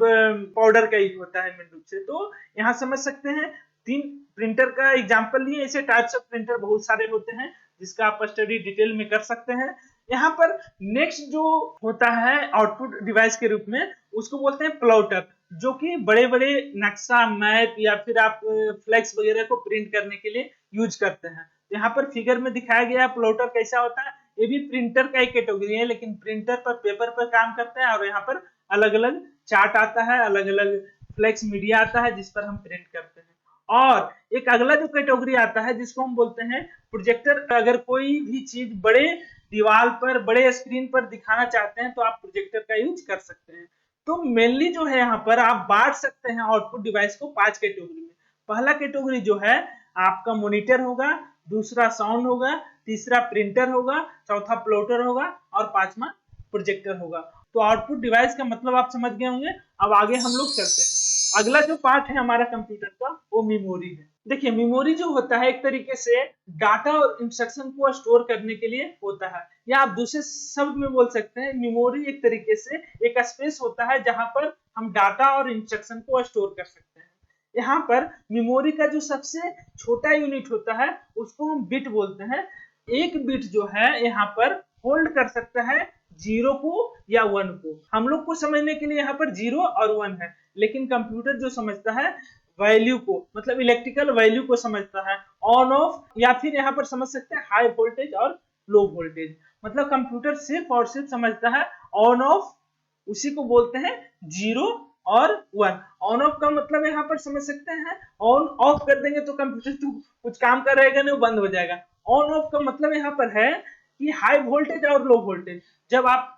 पाउडर का यूज होता है मेन रूप से। तो यहाँ समझ सकते हैं 3 प्रिंटर का एग्जांपल लिए। ऐसे टाइप्स ऑफ प्रिंटर बहुत सारे होते हैं जिसका आप स्टडी डिटेल में कर सकते हैं। यहाँ पर नेक्स्ट जो होता है आउटपुट डिवाइस के रूप में, उसको बोलते हैं प्लॉटर, जो कि बड़े बड़े नक्शा, मैप या फिर आप फ्लेक्स वगैरह को प्रिंट करने के लिए यूज करते हैं। यहाँ पर फिगर में दिखाया गया है प्लॉटर कैसा होता है। ये भी प्रिंटर का एक कैटेगरी है, लेकिन प्रिंटर पर पेपर पर काम करते हैं और यहाँ पर अलग अलग चार्ट आता है, अलग अलग फ्लेक्स मीडिया आता है जिस पर हम प्रिंट करते हैं। और एक अगला जो कैटेगरी आता है जिसको हम बोलते हैं प्रोजेक्टर। अगर कोई भी चीज बड़े दीवार पर, बड़े स्क्रीन पर दिखाना चाहते हैं तो आप प्रोजेक्टर का यूज कर सकते हैं। तो मेनली जो है यहाँ पर आप बांट सकते हैं आउटपुट डिवाइस को 5 कैटेगरी में। पहला कैटेगरी जो है आपका मॉनिटर होगा, दूसरा साउंड होगा, तीसरा प्रिंटर होगा, चौथा प्लॉटर होगा और पांचवा प्रोजेक्टर होगा। तो आउटपुट डिवाइस का मतलब आप समझ गए होंगे। अब आगे हम लोग चलते हैं। अगला जो पार्ट है हमारा कंप्यूटर का वो मेमोरी है। देखिए मेमोरी जो होता है एक तरीके से डाटा और इंस्ट्रक्शन को स्टोर करने के लिए होता है, या आप दूसरे शब्द में बोल सकते हैं मेमोरी एक तरीके से एक स्पेस होता है जहां पर हम डाटा और इंस्ट्रक्शन को स्टोर कर सकते हैं। यहाँ पर मेमोरी का जो सबसे छोटा यूनिट होता है उसको हम बिट बोलते हैं। एक बिट जो है यहाँ पर होल्ड कर सकता है 0 को या 1 को। हम लोग को समझने के लिए यहाँ पर 0 और 1 है, लेकिन कंप्यूटर जो समझता है वैल्यू को, मतलब इलेक्ट्रिकल वैल्यू को समझता है, ऑन ऑफ, या फिर यहाँ पर समझ सकते हैं हाई वोल्टेज और लो वोल्टेज। मतलब कंप्यूटर सिर्फ और सिर्फ समझता है ऑन ऑफ, उसी को बोलते हैं 0 और 1। ऑन ऑफ का मतलब यहाँ पर समझ सकते हैं ऑन ऑफ कर देंगे तो कंप्यूटर तो कुछ काम कर रहेगा नहीं, वो बंद हो जाएगा। ऑन ऑफ का मतलब यहाँ पर है कि हाई वोल्टेज और लो वोल्टेज। जब आप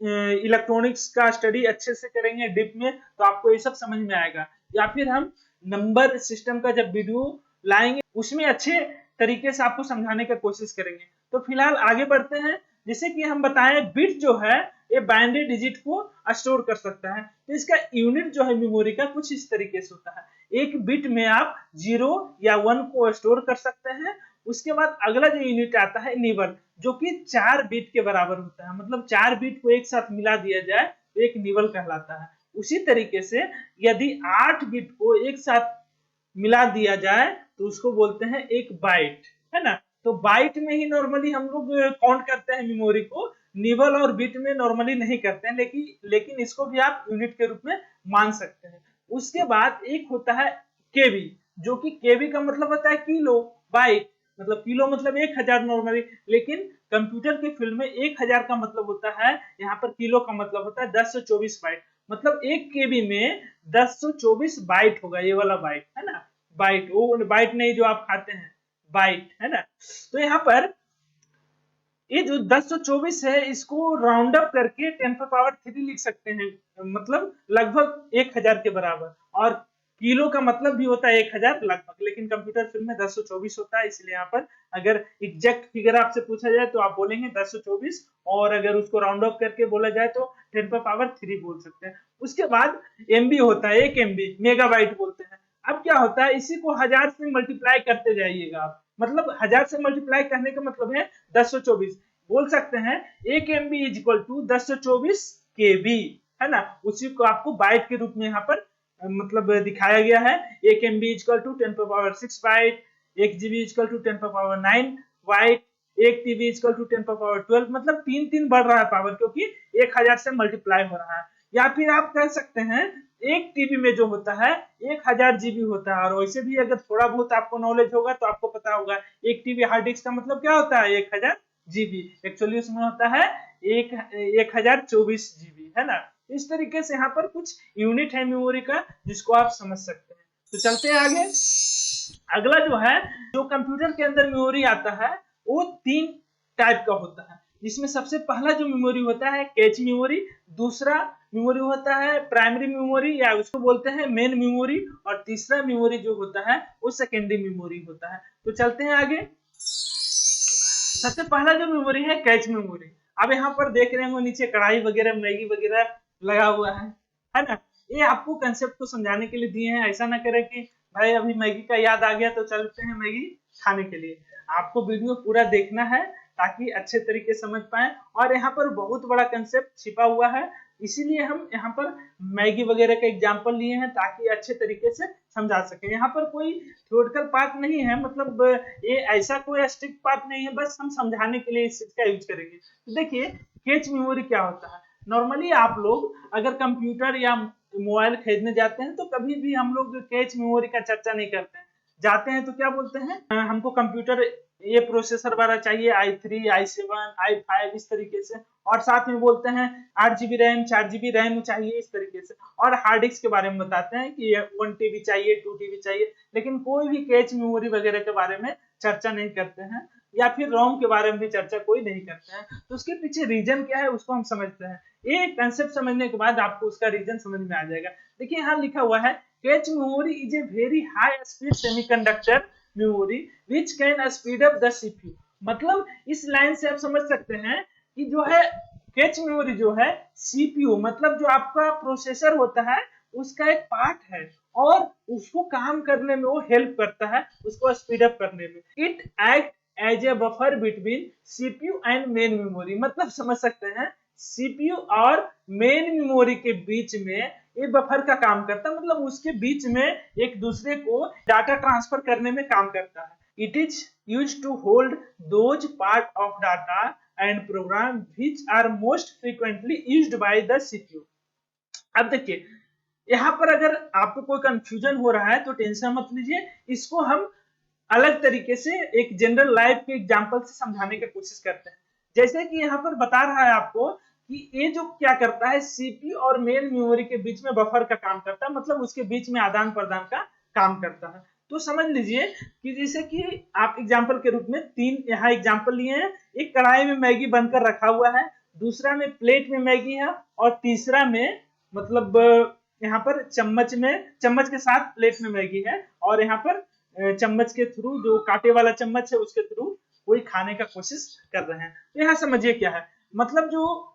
इलेक्ट्रॉनिक्स का स्टडी अच्छे से करेंगे डीप में तो आपको ये सब समझ में आएगा। या फिर हम नंबर सिस्टम का जब वीडियो लाएंगे उसमें अच्छे तरीके से आपको समझाने का कोशिश करेंगे। तो फिलहाल आगे बढ़ते हैं। जैसे कि हम बताएं बिट जो है ये बाइनरी डिजिट को स्टोर कर सकता है। तो इसका यूनिट जो है मेमोरी का कुछ इस तरीके से होता है। एक बिट में आप 0 या 1 को स्टोर कर सकते हैं। उसके बाद अगला जो यूनिट आता है निबल, जो कि 4 बिट के बराबर होता है। मतलब 4 बिट को एक साथ मिला दिया जाए तो एक निबल कहलाता है। उसी तरीके से यदि 8 बिट को एक साथ मिला दिया जाए तो उसको बोलते हैं एक बाइट, है ना। तो बाइट में ही नॉर्मली हम लोग काउंट करते हैं मेमोरी को, निबल और बिट में नॉर्मली नहीं करते हैं, लेकिन इसको भी आप यूनिट के रूप में मान सकते हैं। उसके बाद एक होता है केबी, जो कि केबी का मतलब होता है किलो बाइट, मतलब किलो मतलब 1000 नॉर्मली, लेकिन कंप्यूटर के फील्ड में 1000 का मतलब होता है, यहाँ पर किलो का मतलब होता है 1024 बाइट। मतलब 1 केबी में 1024 बाइट होगा, ये वाला बाइट है ना, बाइट, वो बाइट नहीं जो आप खाते हैं, बाइट, है ना। तो यहाँ पर ये जो 1024 है इसको राउंड अप करके 10⁻³ लिख सकते हैं, मतलब लगभग 1000 के बराबर। और किलो का मतलब भी होता है 1000 लगभग, लेकिन कंप्यूटर फील्ड में 1024 होता है, इसलिए यहाँ पर अगर एग्जैक्ट फिगर आपसे पूछा जाए तो आप बोलेंगे 1024, और अगर उसको राउंड अप करके बोला जाए तो 10⁻³ बोल सकते हैं। उसके बाद एमबी होता है, 1 MB मेगाबाइट बोलते हैं। अब क्या होता है, इसी को 1000 से मल्टीप्लाई करते जाइएगा आप, मतलब 1000 से मल्टीप्लाई करने का मतलब है 1024। बोल सकते हैं 1 MB is equal to 1024 KB, है ना। उसी को आपको बाइट के रूप में यहाँ पर मतलब दिखाया गया है। 1 MB is equal to 10⁻6 byte, 1 GB is equal to 10⁻9 byte, 1 TB is equal to 10⁻12, मतलब 3 बढ़ रहा है पावर, क्योंकि 1000 से मल्टीप्लाई हो रहा है। या फिर आप कह सकते हैं 1 TB में जो होता है 1000 GB होता है। और वैसे भी अगर थोड़ा बहुत आपको नॉलेज होगा तो आपको पता होगा 1 TB हार्ड डिस्क का मतलब क्या होता है 1000 GB, एक्चुअली उसमें होता है 1024 GB, है ना। इस तरीके से यहाँ पर कुछ यूनिट है मेमोरी का जिसको आप समझ सकते हैं। तो चलते हैं आगे। अगला जो है, जो कंप्यूटर के अंदर मेमोरी आता है वो 3 टाइप का होता है, जिसमें सबसे पहला जो मेमोरी होता है कैच मेमोरी, दूसरा मेमोरी होता है प्राइमरी मेमोरी या उसको बोलते हैं मेन मेमोरी, और तीसरा मेमोरी जो होता है वो सेकेंडरी मेमोरी होता है। तो चलते हैं आगे। सबसे पहला जो मेमोरी है कैच मेमोरी। अब यहाँ पर देख रहे हो नीचे कढ़ाई वगैरह, मैगी वगैरह लगा हुआ है ना। ये आपको कंसेप्ट को समझाने के लिए दिए हैं। ऐसा ना करें कि भाई अभी मैगी का याद आ गया तो चलते हैं मैगी खाने के लिए। आपको वीडियो पूरा देखना है ताकि अच्छे तरीके से समझ पाए। और यहाँ पर बहुत बड़ा कंसेप्ट छिपा हुआ है, इसीलिए हम यहाँ पर मैगी वगैरह का एग्जाम्पल लिए हैं ताकि अच्छे तरीके से समझा सके। यहाँ पर कोई थ्योरेटिकल पार्ट नहीं है, मतलब ये ऐसा कोई स्ट्रिक्ट पार्ट नहीं है, बस हम समझाने के लिए इस चीज का यूज करेंगे। तो देखिए कैच मेमोरी क्या होता है। नॉर्मली आप लोग अगर कंप्यूटर या मोबाइल खरीदने जाते हैं तो कभी भी हम लोग कैच मेमोरी का चर्चा नहीं करते हैं। जाते हैं तो क्या बोलते हैं, हमको कंप्यूटर ये प्रोसेसर वाला चाहिए, i3 i7 i5 इस तरीके से, और साथ में बोलते हैं 8 GB रैम 4 GB रैम चाहिए इस तरीके से, और हार्ड डिस्क के बारे में बताते हैं कि 1 TB चाहिए 2 TB चाहिए, लेकिन कोई भी कैच मेमोरी वगैरह के बारे में चर्चा नहीं करते हैं, या फिर रोम के बारे में भी चर्चा कोई नहीं करते हैं। तो उसके पीछे रीजन क्या है उसको हम समझते हैं। ये कंसेप्ट समझने के बाद आपको उसका रीजन समझ में आ जाएगा। देखिए यहाँ लिखा हुआ है cache memory is a very high speed semiconductor memory which can speed up the CPU. मतलब इस लाइन से आप समझ सकते हैं कि जो है कैच मेमोरी जो है सीपीयू मतलब जो आपका प्रोसेसर होता है उसका एक पार्ट है, और उसको काम करने में वो हेल्प करता है, उसको स्पीड अप करने में। It act as a buffer between CPU and main memory. मतलब समझ सकते हैं सीपीयू और मेन मेमोरी के बीच में ये बफर का काम करता है, मतलब उसके बीच में एक दूसरे को डाटा ट्रांसफर करने में काम करता है। It is used to hold those part of data and program which are most frequently used by the CPU. अब देखिए यहाँ पर अगर आपको कोई कंफ्यूजन हो रहा है तो टेंशन मत लीजिए, इसको हम अलग तरीके से एक जनरल लाइफ के एग्जांपल से समझाने की कोशिश करते हैं। जैसे कि यहाँ पर बता रहा है आपको कि ये जो क्या करता है सीपीयू और मेन मेमोरी के बीच में बफर का काम करता है, मतलब उसके बीच में आदान प्रदान का काम करता है। तो समझ लीजिए कि जैसे कि आप एग्जाम्पल के रूप में 3 यहाँ एग्जाम्पल लिए हैं। एक कढ़ाई में मैगी बनकर रखा हुआ है, दूसरा में प्लेट में मैगी है, और तीसरा में मतलब यहाँ पर चम्मच के साथ प्लेट में मैगी है, और यहाँ पर चम्मच के थ्रू जो कांटे वाला चम्मच है उसके थ्रू कोई खाने का कोशिश कर रहे हैं। तो यहाँ समझिए क्या है, मतलब जो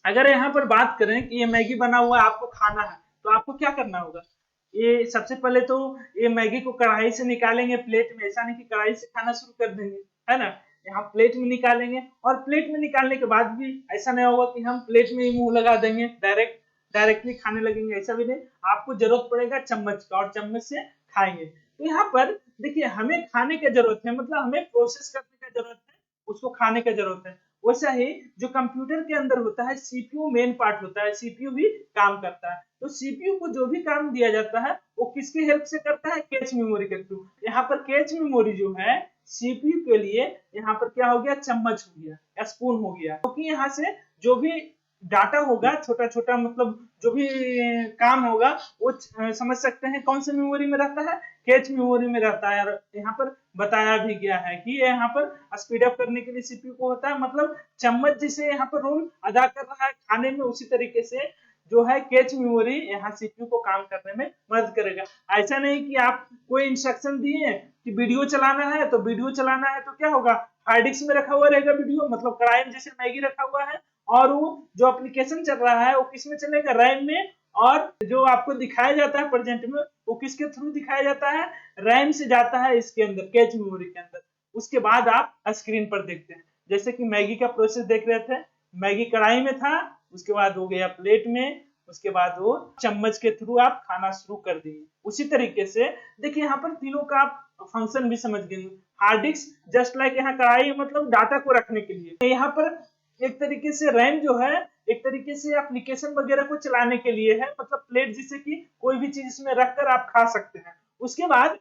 अगर यहाँ पर बात करें कि ये मैगी बना हुआ है आपको खाना है तो आपको क्या करना होगा। ये सबसे पहले तो ये मैगी को कढ़ाई से निकालेंगे प्लेट में, ऐसा नहीं कि कढ़ाई से खाना शुरू कर देंगे, है ना। यहाँ प्लेट में निकालेंगे, और प्लेट में निकालने के बाद भी ऐसा नहीं होगा कि हम प्लेट में ही मुंह लगा देंगे डायरेक्टली खाने लगेंगे, ऐसा भी नहीं। आपको जरूरत पड़ेगा चम्मच का, और चम्मच से खाएंगे। तो यहाँ पर देखिए हमें खाने की जरूरत है, मतलब हमें प्रोसेस करने की जरूरत है, उसको खाने की जरूरत है। वैसा ही जो कंप्यूटर के अंदर होता है सीपीयू मेन पार्ट होता है, सीपीयू भी काम करता है। तो सीपीयू को जो भी काम दिया जाता है वो किसकी हेल्प से करता है, कैच मेमोरी के थ्रू। यहाँ पर कैच मेमोरी जो है सीपीयू के लिए यहाँ पर क्या हो गया, चम्मच हो गया या स्पून हो गया, क्योंकि यहाँ से जो भी डाटा होगा छोटा छोटा, मतलब जो भी काम होगा वो समझ सकते हैं कौन से मेमोरी में रहता है, कैच मेमोरी में रहता है। यहाँ पर बताया भी गया है कि यहाँ पर स्पीड अप करने के लिए सीपीयू को होता है, मतलब चम्मच जिसे यहाँ पर रोल अदा कर रहा है खाने में, उसी तरीके से जो है कैच मेमोरी यहाँ सीपीयू को काम करने में मदद करेगा। ऐसा नहीं कि आप कोई इंस्ट्रक्शन दिए कि वीडियो चलाना है तो वीडियो चलाना है तो क्या होगा, हार्ड डिस्क में रखा हुआ रहेगा वीडियो, मतलब कढ़ाई में जैसे मैगी रखा हुआ है, और वो जो एप्लीकेशन चल रहा है वो किस में चलेगा, रैम में, और जो आपको दिखाया जाता है प्रेजेंट में वो किसके थ्रू दिखाया जाता है, रैम से जाता है इसके अंदर कैच मेमोरी के अंदर। उसके बाद आप स्क्रीन पर देखते हैं जैसे कि मैगी का प्रोसेस देख रहे थे, मैगी कढ़ाई में था, उसके बाद हो गया प्लेट में, उसके बाद वो चम्मच के थ्रू आप खाना शुरू कर दिए। उसी तरीके से देखिए यहाँ पर तीनों का आप फंक्शन भी समझ गए। हार्ड डिस्क जस्ट लाइक यहाँ कढ़ाई मतलब डाटा को रखने के लिए, यहाँ पर एक तरीके से रैम जो है एक तरीके से एप्लीकेशन वगैरह को चलाने के लिए है, मतलब प्लेट जिसे कि कोई भी चीज इसमें रखकर आप खा सकते हैं। उसके बाद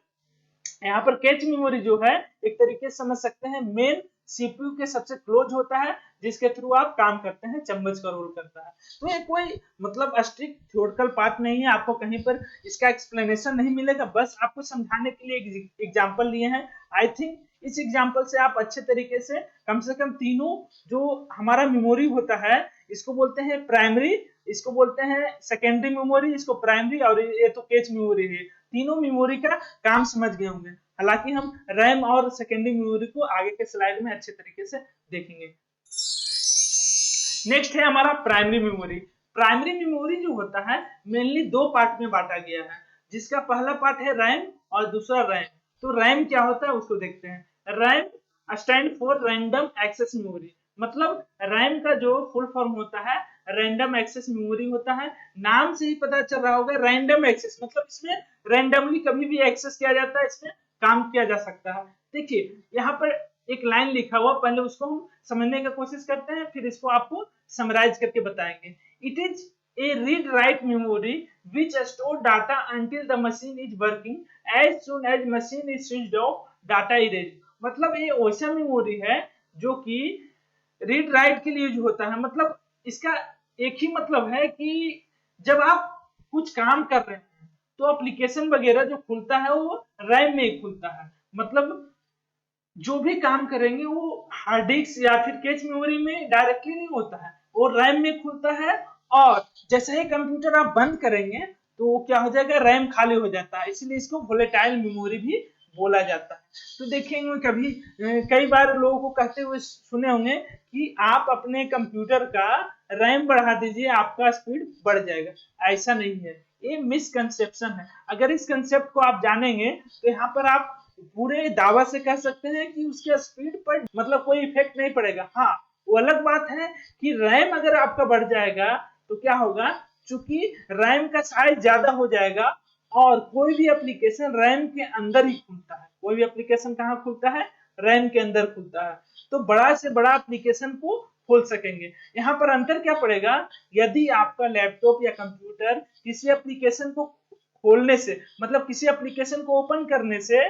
यहाँ पर कैच मेमोरी जो है एक तरीके से समझ सकते हैं मेन सीपीयू के सबसे क्लोज होता है, जिसके थ्रू आप काम करते हैं, चम्मच का रोल करता है। तो ये कोई मतलब स्ट्रिक्ट थ्योरेटिकल पार्ट नहीं है, आपको कहीं पर इसका एक्सप्लेनेशन नहीं मिलेगा, बस आपको समझाने के लिए एग्जांपल लिए हैं। आई थिंक इस एग्जांपल से आप अच्छे तरीके से कम तीनों जो हमारा मेमोरी होता है, इसको बोलते हैं प्राइमरी, इसको बोलते हैं सेकेंडरी मेमोरी, इसको प्राइमरी, और ये तो कैच मेमोरी है, तीनों मेमोरी का काम समझ गए होंगे। हालांकि हम रैम और सेकेंडरी मेमोरी को आगे के स्लाइड में अच्छे तरीके से देखेंगे। नेक्स्ट है हमारा प्राइमरी मेमोरी। प्राइमरी मेमोरी जो होता है मेनली दो पार्ट में बांटा गया है, जिसका पहला पार्ट है रैम और दूसरा रैम। तो रैम क्या होता है उसको देखते हैं। RAM stand for random access memory, मतलब रैम का जो फुल फॉर्म होता है रैंडम एक्सेस मेमोरी होता है। नाम से ही पता चल रहा होगा रैंडम एक्सेस, मतलब इसमें रैंडमली कभी भी एक्सेस किया जाता है, इसमें काम किया जा सकता है। देखिए यहाँ पर एक लाइन लिखा हुआ, पहले उसको हम समझने का कोशिश करते हैं, फिर इसको आपको समराइज करके बताएंगे। It is A read write memory which store data until the machine is working, as soon as machine is switched off data erase। मतलब ये वैसा मेमोरी है जो कि रीड राइट के लिए यूज होता है। मतलब इसका एक ही मतलब है कि जब आप कुछ काम कर रहे हैं तो एप्लीकेशन वगैरह जो खुलता है वो रैम में ही खुलता है। मतलब जो भी काम करेंगे वो हार्ड डिस्क या फिर कैच मेमोरी में डायरेक्टली नहीं होता है, वो रैम में खुलता है। और जैसे ही कंप्यूटर आप बंद करेंगे तो वो क्या हो जाएगा, रैम खाली हो जाता है, इसलिए इसको वोलेटाइल मेमोरी भी बोला जाता है। तो देखेंगे कभी कई बार लोगों को कहते हुए सुने होंगे कि आप अपने कंप्यूटर का रैम बढ़ा दीजिए आपका स्पीड बढ़ जाएगा। ऐसा नहीं है, ये मिसकंसेप्शन है। अगर इस कंसेप्ट को आप जानेंगे तो यहाँ पर आप पूरे दावा से कह सकते हैं कि उसके स्पीड पर मतलब कोई इफेक्ट नहीं पड़ेगा। हाँ, वो अलग बात है कि रैम अगर आपका बढ़ जाएगा तो क्या होगा, चूंकि रैम का साइज ज्यादा हो जाएगा और कोई भी एप्लीकेशन रैम के अंदर ही खुलता है। कोई भी एप्लीकेशन कहाँ खुलता है, रैम के अंदर खुलता है। तो बड़ा से बड़ा एप्लीकेशन को खोल सकेंगे। यहाँ पर अंतर क्या पड़ेगा, यदि आपका लैपटॉप या कंप्यूटर किसी एप्लीकेशन को खोलने से मतलब किसी एप्लीकेशन को ओपन करने से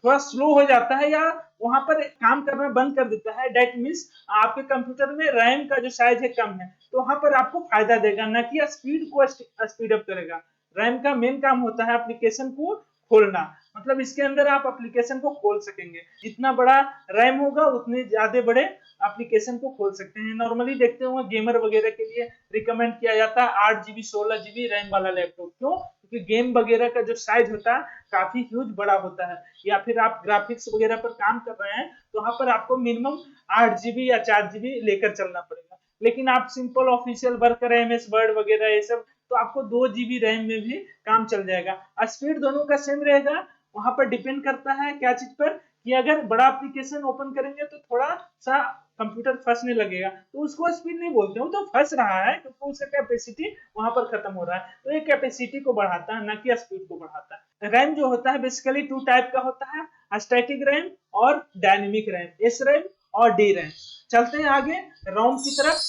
थोड़ा स्लो हो जाता है या वहां पर काम करना बंद कर देता है, डेट मीन्स आपके कंप्यूटर में रैम का जो साइज है कम है, तो वहां पर आपको फायदा देगा, न कि स्पीड को स्पीड अप करेगा। रैम का मेन काम होता है एप्लीकेशन को खोलना, मतलब इसके अंदर आप एप्लीकेशन को खोल सकेंगे। जितना बड़ा रैम होगा उतने ज्यादा बड़े एप्लीकेशन को खोल सकते हैं। नॉर्मली देखते होंगे गेमर वगैरह के लिए रिकमेंड किया जाता है 8 GB 16 GB रैम वाला लैपटॉप। क्यों? क्योंकि गेम वगैरह का जो साइज होता है काफी ह्यूज बड़ा होता है, या फिर आप ग्राफिक्स वगैरह पर काम कर रहे हैं तो वहां पर आपको मिनिमम 8 GB या 4 GB लेकर चलना पड़ेगा। लेकिन आप सिंपल ऑफिशियल वर्क करें MS वर्ड वगैरह ये सब, तो आपको 2 GB रैम में भी काम चल जाएगा। स्पीड दोनों का सेम रहेगा। वहां पर डिपेंड करता है क्या चीज पर, कि अगर बड़ा एप्लीकेशन ओपन करेंगे तो थोड़ा सा कंप्यूटर फंसने लगेगा, तो उसको स्पीड नहीं बोलते, वो तो फंस रहा है क्योंकि उसका कैपेसिटी वहां पर खत्म हो रहा है। तो ये कैपेसिटी को बढ़ाता है, ना कि स्पीड को बढ़ाता है। रैम जो होता है बेसिकली 2 टाइप का होता है, स्टैटिक रैम और डायनेमिक रैम, एस रैम और डी रैम। चलते हैं आगे रोम की तरफ।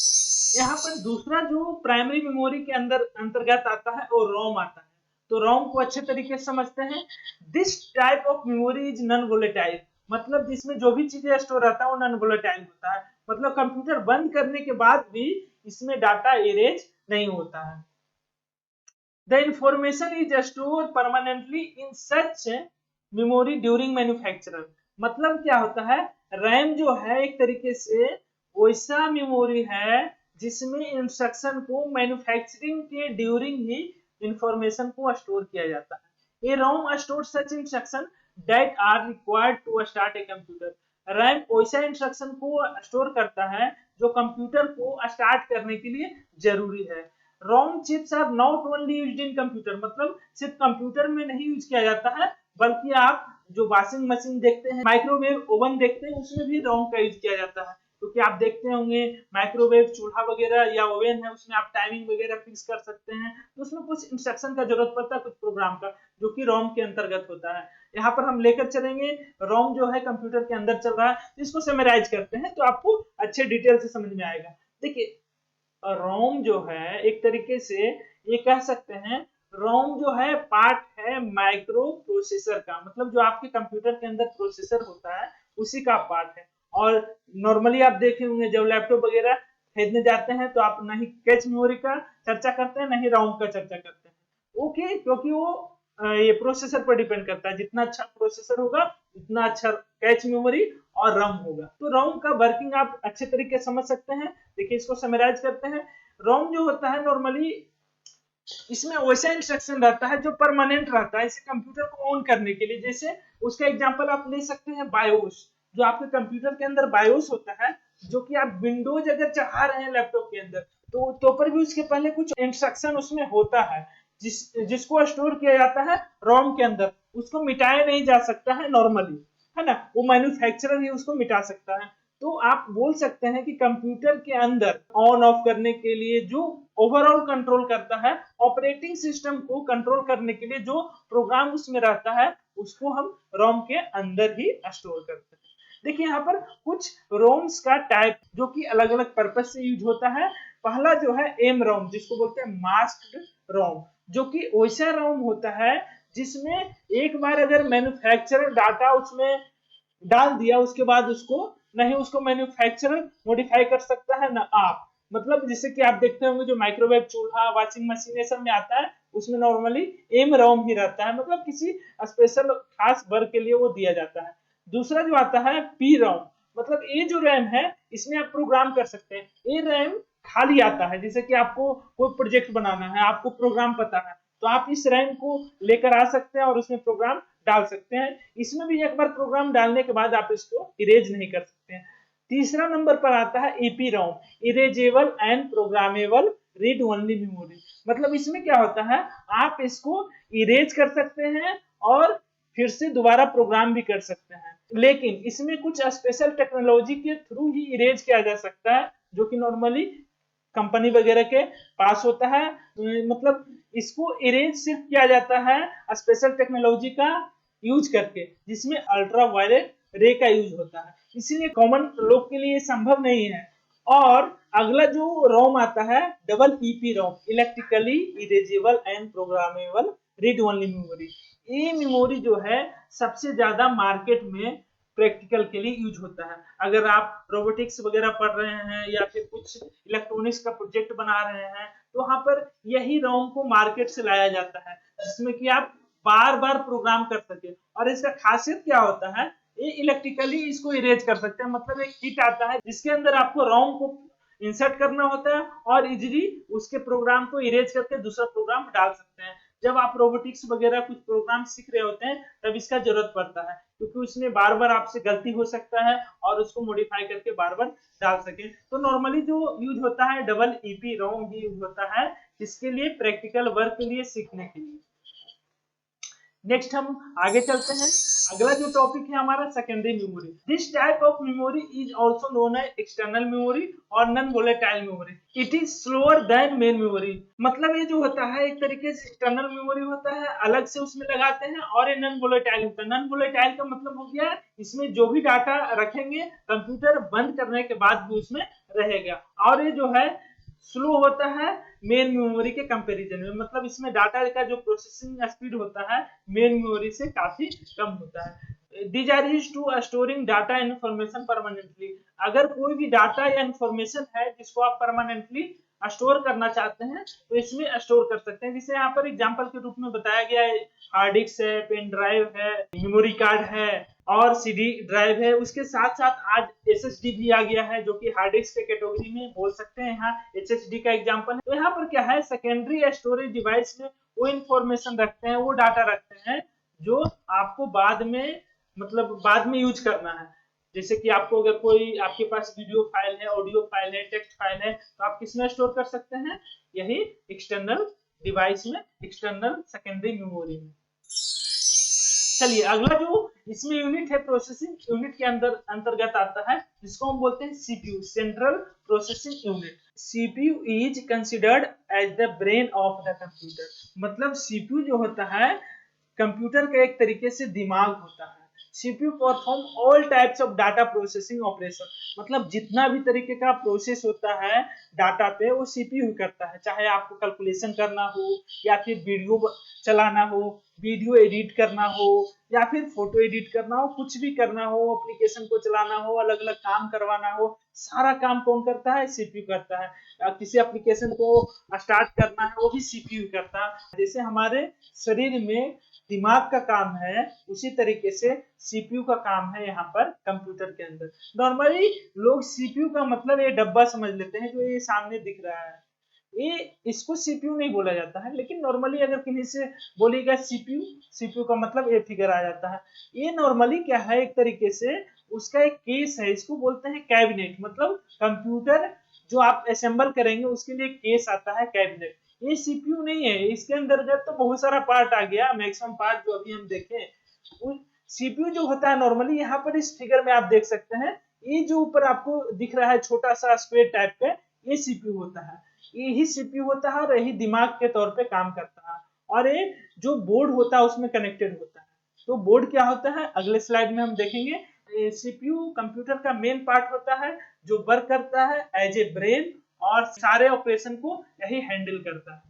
यहाँ पर दूसरा जो प्राइमरी मेमोरी के अंदर अंतर्गत आता है वो रोम आता है। तो रोम को अच्छे तरीके से समझते हैं। This type of memory is non volatile, मतलब जिसमें जो भी चीजें स्टोर रहता है वो नॉन वोलेटाइल होता है। मतलब कंप्यूटर बंद करने के बाद भी इसमें डाटा इरेज नहीं होता है। The information is stored permanently in such memory during manufacture। मतलब क्या होता है, रैम जो है एक तरीके से वैसा मेमोरी है जिसमें इंस्ट्रक्शन को मैन्युफैक्चरिंग के ड्यूरिंग ही इंफॉर्मेशन को स्टोर किया जाता है। ये ROM store such instruction that are required to start a computer. RAM वैसा इंस्ट्रक्शन को स्टोर करता है जो कंप्यूटर को स्टार्ट करने के लिए जरूरी है। ROM chips are not only used in computer, मतलब सिर्फ कंप्यूटर में नहीं यूज किया जाता है, बल्कि आप जो वॉशिंग मशीन देखते हैं, माइक्रोवेव ओवन देखते हैं, उसमें भी रोम का यूज किया जाता है। क्योंकि आप देखते होंगे माइक्रोवेव चूल्हा वगैरह या ओवन है, उसमें आप टाइमिंग वगैरह फिक्स कर सकते हैं, तो उसमें कुछ इंस्ट्रक्शन का जरूरत पड़ता है, कुछ प्रोग्राम का, जो कि रोम के अंतर्गत होता है। यहाँ पर हम लेकर चलेंगे रोम जो है कंप्यूटर के अंदर चल रहा है, तो इसको समराइज करते हैं तो आपको अच्छे डिटेल से समझ में आएगा। देखिए रोम जो है एक तरीके से ये कह सकते हैं, रोम जो है पार्ट है माइक्रो प्रोसेसर का, मतलब जो आपके कंप्यूटर के अंदर प्रोसेसर होता है उसी का पार्ट है। और नॉर्मली आप देखे होंगे जब लैपटॉप वगैरह खरीदने जाते हैं तो आप ना ही कैच मेमोरी का चर्चा करते हैं, ना ही रोम का चर्चा करते हैं। ओके, क्योंकि वो ये प्रोसेसर पर डिपेंड करता है, जितना अच्छा प्रोसेसर होगा उतना अच्छा कैच मेमोरी और रोम होगा। तो रोम का वर्किंग आप अच्छे तरीके से समझ सकते हैं। देखिए इसको समराइज करते हैं। रोम जो होता है नॉर्मली इसमें वैसा इंस्ट्रक्शन रहता है जो परमानेंट रहता है इसे कंप्यूटर को ऑन करने के लिए। जैसे उसका एग्जांपल आप ले सकते हैं बायोस, जो आपके कंप्यूटर के अंदर बायोस होता है, जो कि आप विंडोज अगर चढ़ा रहे हैं लैपटॉप के अंदर तो पर भी उसके पहले कुछ इंस्ट्रक्शन उसमें होता है जिसको स्टोर किया जाता है रोम के अंदर, उसको मिटाया नहीं जा सकता है नॉर्मली, है ना, वो मैन्युफैक्चरर ही उसको मिटा सकता है। तो आप बोल सकते हैं कि कंप्यूटर के अंदर ऑन ऑफ करने के लिए जो ओवरऑल कंट्रोल करता है, ऑपरेटिंग सिस्टम को कंट्रोल करने के लिए जो प्रोग्राम उसमें रहता है, उसको हम रोम के अंदर ही स्टोर करते हैं। देखिए यहाँ पर कुछ रोम्स का टाइप जो कि अलग अलग पर्पज से यूज होता है। पहला जो है एम रोम, जिसको बोलते हैं मास्क्ड रोम, जो कि वैसा रोम होता है जिसमें एक बार अगर मैन्युफैक्चरर डाटा उसमें डाल दिया, उसके बाद उसको नहीं उसको मैन्युफैक्चरर मॉडिफाई कर सकता है ना आप। मतलब जैसे कि आप देखते होंगे जो माइक्रोवेव चूल्हा, वॉशिंग मशीन ये सब में आता है, उसमें नॉर्मली एम रोम ही रहता है, मतलब किसी स्पेशल खास वर्क के लिए वो दिया जाता है। दूसरा जो आता है पी रोम, मतलब ये जो रैम है इसमें आप प्रोग्राम कर सकते हैं। ये रैम खाली आता है, जैसे कि आपको कोई प्रोजेक्ट बनाना है, आपको प्रोग्राम पता है, तो आप इस रैम को लेकर आ सकते हैं और उसमें प्रोग्राम डाल सकते हैं। इसमें भी एक बार प्रोग्राम डालने के बाद आप इसको इरेज नहीं कर सकते हैं। तीसरा नंबर पर आता है EPROM, erasable and programmable read only memory. मतलब इसमें क्या होता है, आप इसको इरेज कर सकते हैं और फिर से दोबारा प्रोग्राम भी कर सकते हैं, लेकिन इसमें कुछ स्पेशल टेक्नोलॉजी के थ्रू ही इरेज किया जा सकता है, जो कि नॉर्मली कंपनी वगैरह के पास होता है। मतलब इसको इरेज सिर्फ किया जाता है स्पेशल टेक्नोलॉजी का यूज करके, जिसमें अल्ट्रा वायलेट रे का यूज होता है, इसीलिए कॉमन लोग के लिए संभव नहीं है। और अगला जो रोम आता है double EPROM, electrically erasable and programmable read only memory. ये मेमोरी जो है सबसे ज्यादा मार्केट में प्रैक्टिकल के लिए यूज होता है। अगर आप रोबोटिक्स वगैरह पढ़ रहे हैं या फिर कुछ इलेक्ट्रॉनिक्स का प्रोजेक्ट बना रहे हैं, तो वहां पर यही रोम को मार्केट से लाया जाता है, जिसमें कि आप बार बार प्रोग्राम कर सके। और इसका खासियत क्या होता है, ये इलेक्ट्रिकली इसको इरेज कर सकते हैं, मतलब एक किट आता है जिसके अंदर आपको रोम को इंसर्ट करना होता है और इजीली उसके प्रोग्राम को इरेज करके दूसरा प्रोग्राम डाल सकते हैं। जब आप रोबोटिक्स वगैरह कुछ प्रोग्राम सीख रहे होते हैं तब इसका जरूरत पड़ता है, क्योंकि उसमें बार बार आपसे गलती हो सकता है और उसको मॉडिफाई करके बार बार डाल सके। तो नॉर्मली जो यूज होता है डबल ईपी रोम ही यूज होता है, इसके लिए प्रैक्टिकल वर्क के लिए सीखने के लिए। नेक्स्ट हम आगे चलते हैं। अगला जो टॉपिक है हमारा secondary memory. This type of memory is also known as external memory और non volatile memory. It is slower than main memory. मतलब ये जो होता है एक तरीके से एक्सटर्नल मेमोरी होता है, अलग से उसमें लगाते हैं, और ये नॉन वोलेटाइल होता है। नॉन वोलेटाइल का मतलब हो गया इसमें जो भी डाटा रखेंगे कंप्यूटर बंद करने के बाद भी उसमें रहेगा। और ये जो है स्लो होता है मेन मेमोरी के कंपैरिजन में, मतलब इसमें डाटा का जो प्रोसेसिंग स्पीड होता है मेन मेमोरी से काफी कम होता है। These are used to storing data information permanently. अगर कोई भी डाटा या इन्फॉर्मेशन है जिसको आप परमानेंटली स्टोर करना चाहते हैं तो इसमें स्टोर कर सकते हैं। जिसे यहाँ पर एग्जांपल के रूप में बताया गया है, हार्ड डिस्क है, पेन ड्राइव है, मेमोरी कार्ड है और सीडी ड्राइव है। उसके साथ साथ आज एसएसडी भी आ गया है, जो कि हार्ड डिस्क के कैटेगरी में बोल सकते हैं। यहाँ एसएसडी का एग्जांपल है। तो यहाँ पर क्या है, सेकेंडरी स्टोरेज डिवाइस में वो इंफॉर्मेशन रखते हैं, वो डाटा रखते हैं जो आपको बाद में मतलब बाद में यूज करना है। जैसे कि आपको अगर कोई आपके पास वीडियो फाइल है, ऑडियो फाइल है, टेक्स्ट फाइल है, तो आप किसमें स्टोर कर सकते हैं, यही एक्सटर्नल डिवाइस में, एक्सटर्नल सेकेंडरी मेमोरी में। चलिए अगला जो इसमें यूनिट है प्रोसेसिंग यूनिट के अंदर अंतर्गत आता है, जिसको हम बोलते हैं CPU, central processing unit. CPU is considered as the brain of the computer. मतलब सीपीयू जो होता है कंप्यूटर का एक तरीके से दिमाग होता है। CPU perform all types of data processing operation. मतलब जितना भी तरीके का प्रोसेस होता है डाटा पे वो सीपीयू करता है, चाहे आपको कैलकुलेशन करना हो या फिर वीडियो चलाना हो, वीडियो एडिट करना हो या फिर फोटो एडिट करना हो, कुछ भी करना हो, एप्लीकेशन को चलाना हो, अलग अलग काम करवाना हो, सारा काम कौन करता है, सीपीयू करता है। किसी एप्लीकेशन को स्टार्ट करना है वो भी सीपीयू करता है। जैसे हमारे शरीर में दिमाग का काम है, उसी तरीके से सीपीयू का काम है यहाँ पर कंप्यूटर के अंदर। नॉर्मली लोग सीपीयू का मतलब ये डब्बा समझ लेते हैं जो ये सामने दिख रहा है, ये इसको सीपीयू नहीं बोला जाता है। लेकिन नॉर्मली अगर किसी से बोलेगा सीपीयू, सीपीयू का मतलब ये फिगर आ जाता है। ये नॉर्मली क्या है, एक तरीके से उसका एक केस है, इसको बोलते हैं कैबिनेट। मतलब कंप्यूटर जो आप असेंबल करेंगे उसके लिए केस आता है, कैबिनेट। ये सीपीयू नहीं है, इसके अंतर्गत तो बहुत सारा पार्ट आ गया, मैक्सिमम पार्ट जो अभी हम देखें। सीपीयू जो होता है नॉर्मली, यहाँ पर इस फिगर में आप देख सकते हैं, ये जो ऊपर आपको दिख रहा है छोटा सा स्क्वायर टाइप का, ये सीपीयू होता है। यही सीपीयू होता है और यही दिमाग के तौर पे काम करता है। और ये जो बोर्ड होता है उसमें कनेक्टेड होता है। तो बोर्ड क्या होता है अगले स्लाइड में हम देखेंगे। सीपीयू कंप्यूटर का मेन पार्ट होता है जो वर्क करता है एज ए ब्रेन, और सारे ऑपरेशन को यही हैंडल करता है।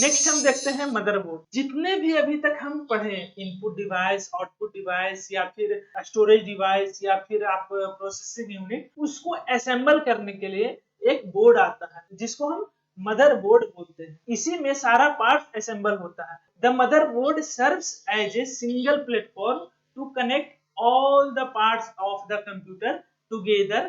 नेक्स्ट हम देखते हैं मदरबोर्ड। जितने भी अभी तक हम पढ़े, इनपुट डिवाइस, आउटपुट डिवाइस, या फिर स्टोरेज डिवाइस, या फिर आप प्रोसेसिंग यूनिट, उसको असेंबल करने के लिए एक बोर्ड आता है जिसको हम मदरबोर्ड बोलते हैं। इसी में सारा पार्ट असेंबल होता है। The motherboard serves as a single platform to connect all the parts of the computer together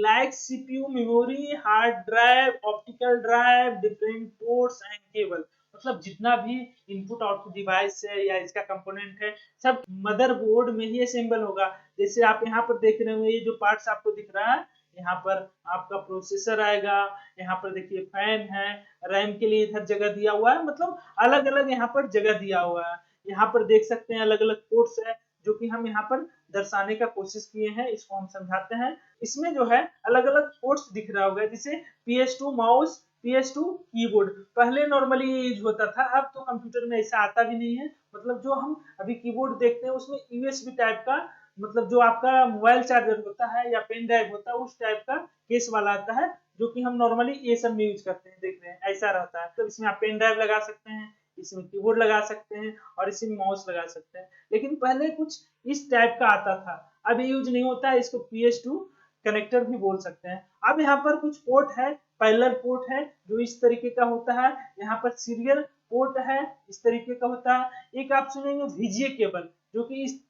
like CPU, memory, hard drive, optical drive, different ports and cable। मतलब जितना भी इनपुट आउटपुट डिवाइस है या इसका component है, सब motherboard में ही assemble होगा। जैसे आप यहाँ पर देख रहे हो, ये जो पार्ट्स आपको दिख रहा है, यहाँ पर आपका प्रोसेसर आएगा, यहाँ पर देखिए फैन है, रैम के लिए इधर जगह दिया हुआ है, मतलब अलग अलग यहाँ पर जगह दिया हुआ है। यहाँ पर देख सकते हैं अलग अलग पोर्ट्स है जो कि हम यहाँ पर दर्शाने का कोशिश किए हैं, इसको हम समझाते हैं। इसमें जो है अलग अलग पोर्ट्स दिख रहा होगा, जैसे PS2 माउस, PS2 कीबोर्ड। पहले नॉर्मली ये यूज होता था, अब तो कंप्यूटर में ऐसा आता भी नहीं है। मतलब जो हम अभी कीबोर्ड देखते हैं उसमें यूएसबी टाइप का, मतलब जो आपका मोबाइल चार्जर होता है या पेन ड्राइव होता है उस टाइप का केस वाला आता है, जो कि हम नॉर्मली ये सब में यूज करते हैं। देख रहे हैं ऐसा रहता है। तो इसमें आप पेन ड्राइव लगा सकते हैं, इसमें कीबोर्ड लगा सकते हैं और इसमें माउस लगा सकते हैं। लेकिन पहले कुछ इस टाइप का आता था, अब यूज नहीं होता है। इसको PS2 कनेक्टर भी बोल सकते हैं। अब यहाँ पर कुछ पोर्ट है, पैरेलल पोर्ट है जो इस तरीके का होता है। यहाँ पर सीरियल पोर्ट है, इस तरीके का होता है। एक आप सुनेंगे VGA केबल, जो कि इस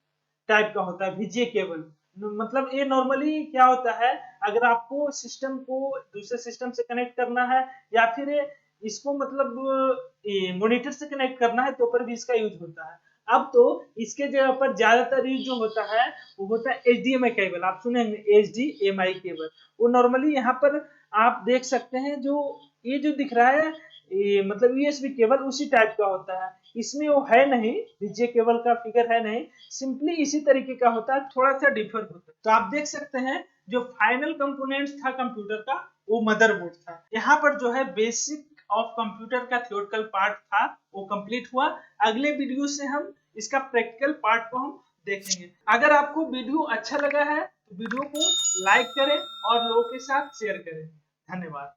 टाइप का होता है, VGA केबल। मतलब ये नॉर्मली क्या होता है, अगर आपको सिस्टम को दूसरे सिस्टम से कनेक्ट करना है या फिर इसको मतलब मॉनिटर से कनेक्ट करना है तो पर भी इसका यूज होता है। अब तो इसके जगह पर ज्यादातर यूज जो होता है वो होता है HDMI केबल। आप सुनेंगे HDMI केबल, वो नॉर्मली यहाँ पर आप देख सकते हैं, जो ये जो दिख रहा है ये मतलब USB केबल उसी टाइप का होता है। इसमें वो है नहीं, VGA केबल का फिगर है नहीं, सिंपली इसी तरीके का होता है, थोड़ा सा डिफर होता है। तो आप देख सकते हैं जो फाइनल कंपोनेंट्स था कंप्यूटर का वो मदरबोर्ड था। यहाँ पर जो है बेसिक ऑफ कंप्यूटर का थ्योरेटिकल पार्ट था वो कंप्लीट हुआ। अगले वीडियो से हम इसका प्रैक्टिकल पार्ट को हम देखेंगे। अगर आपको वीडियो अच्छा लगा है तो वीडियो को लाइक करें और लोगों के साथ शेयर करें। धन्यवाद।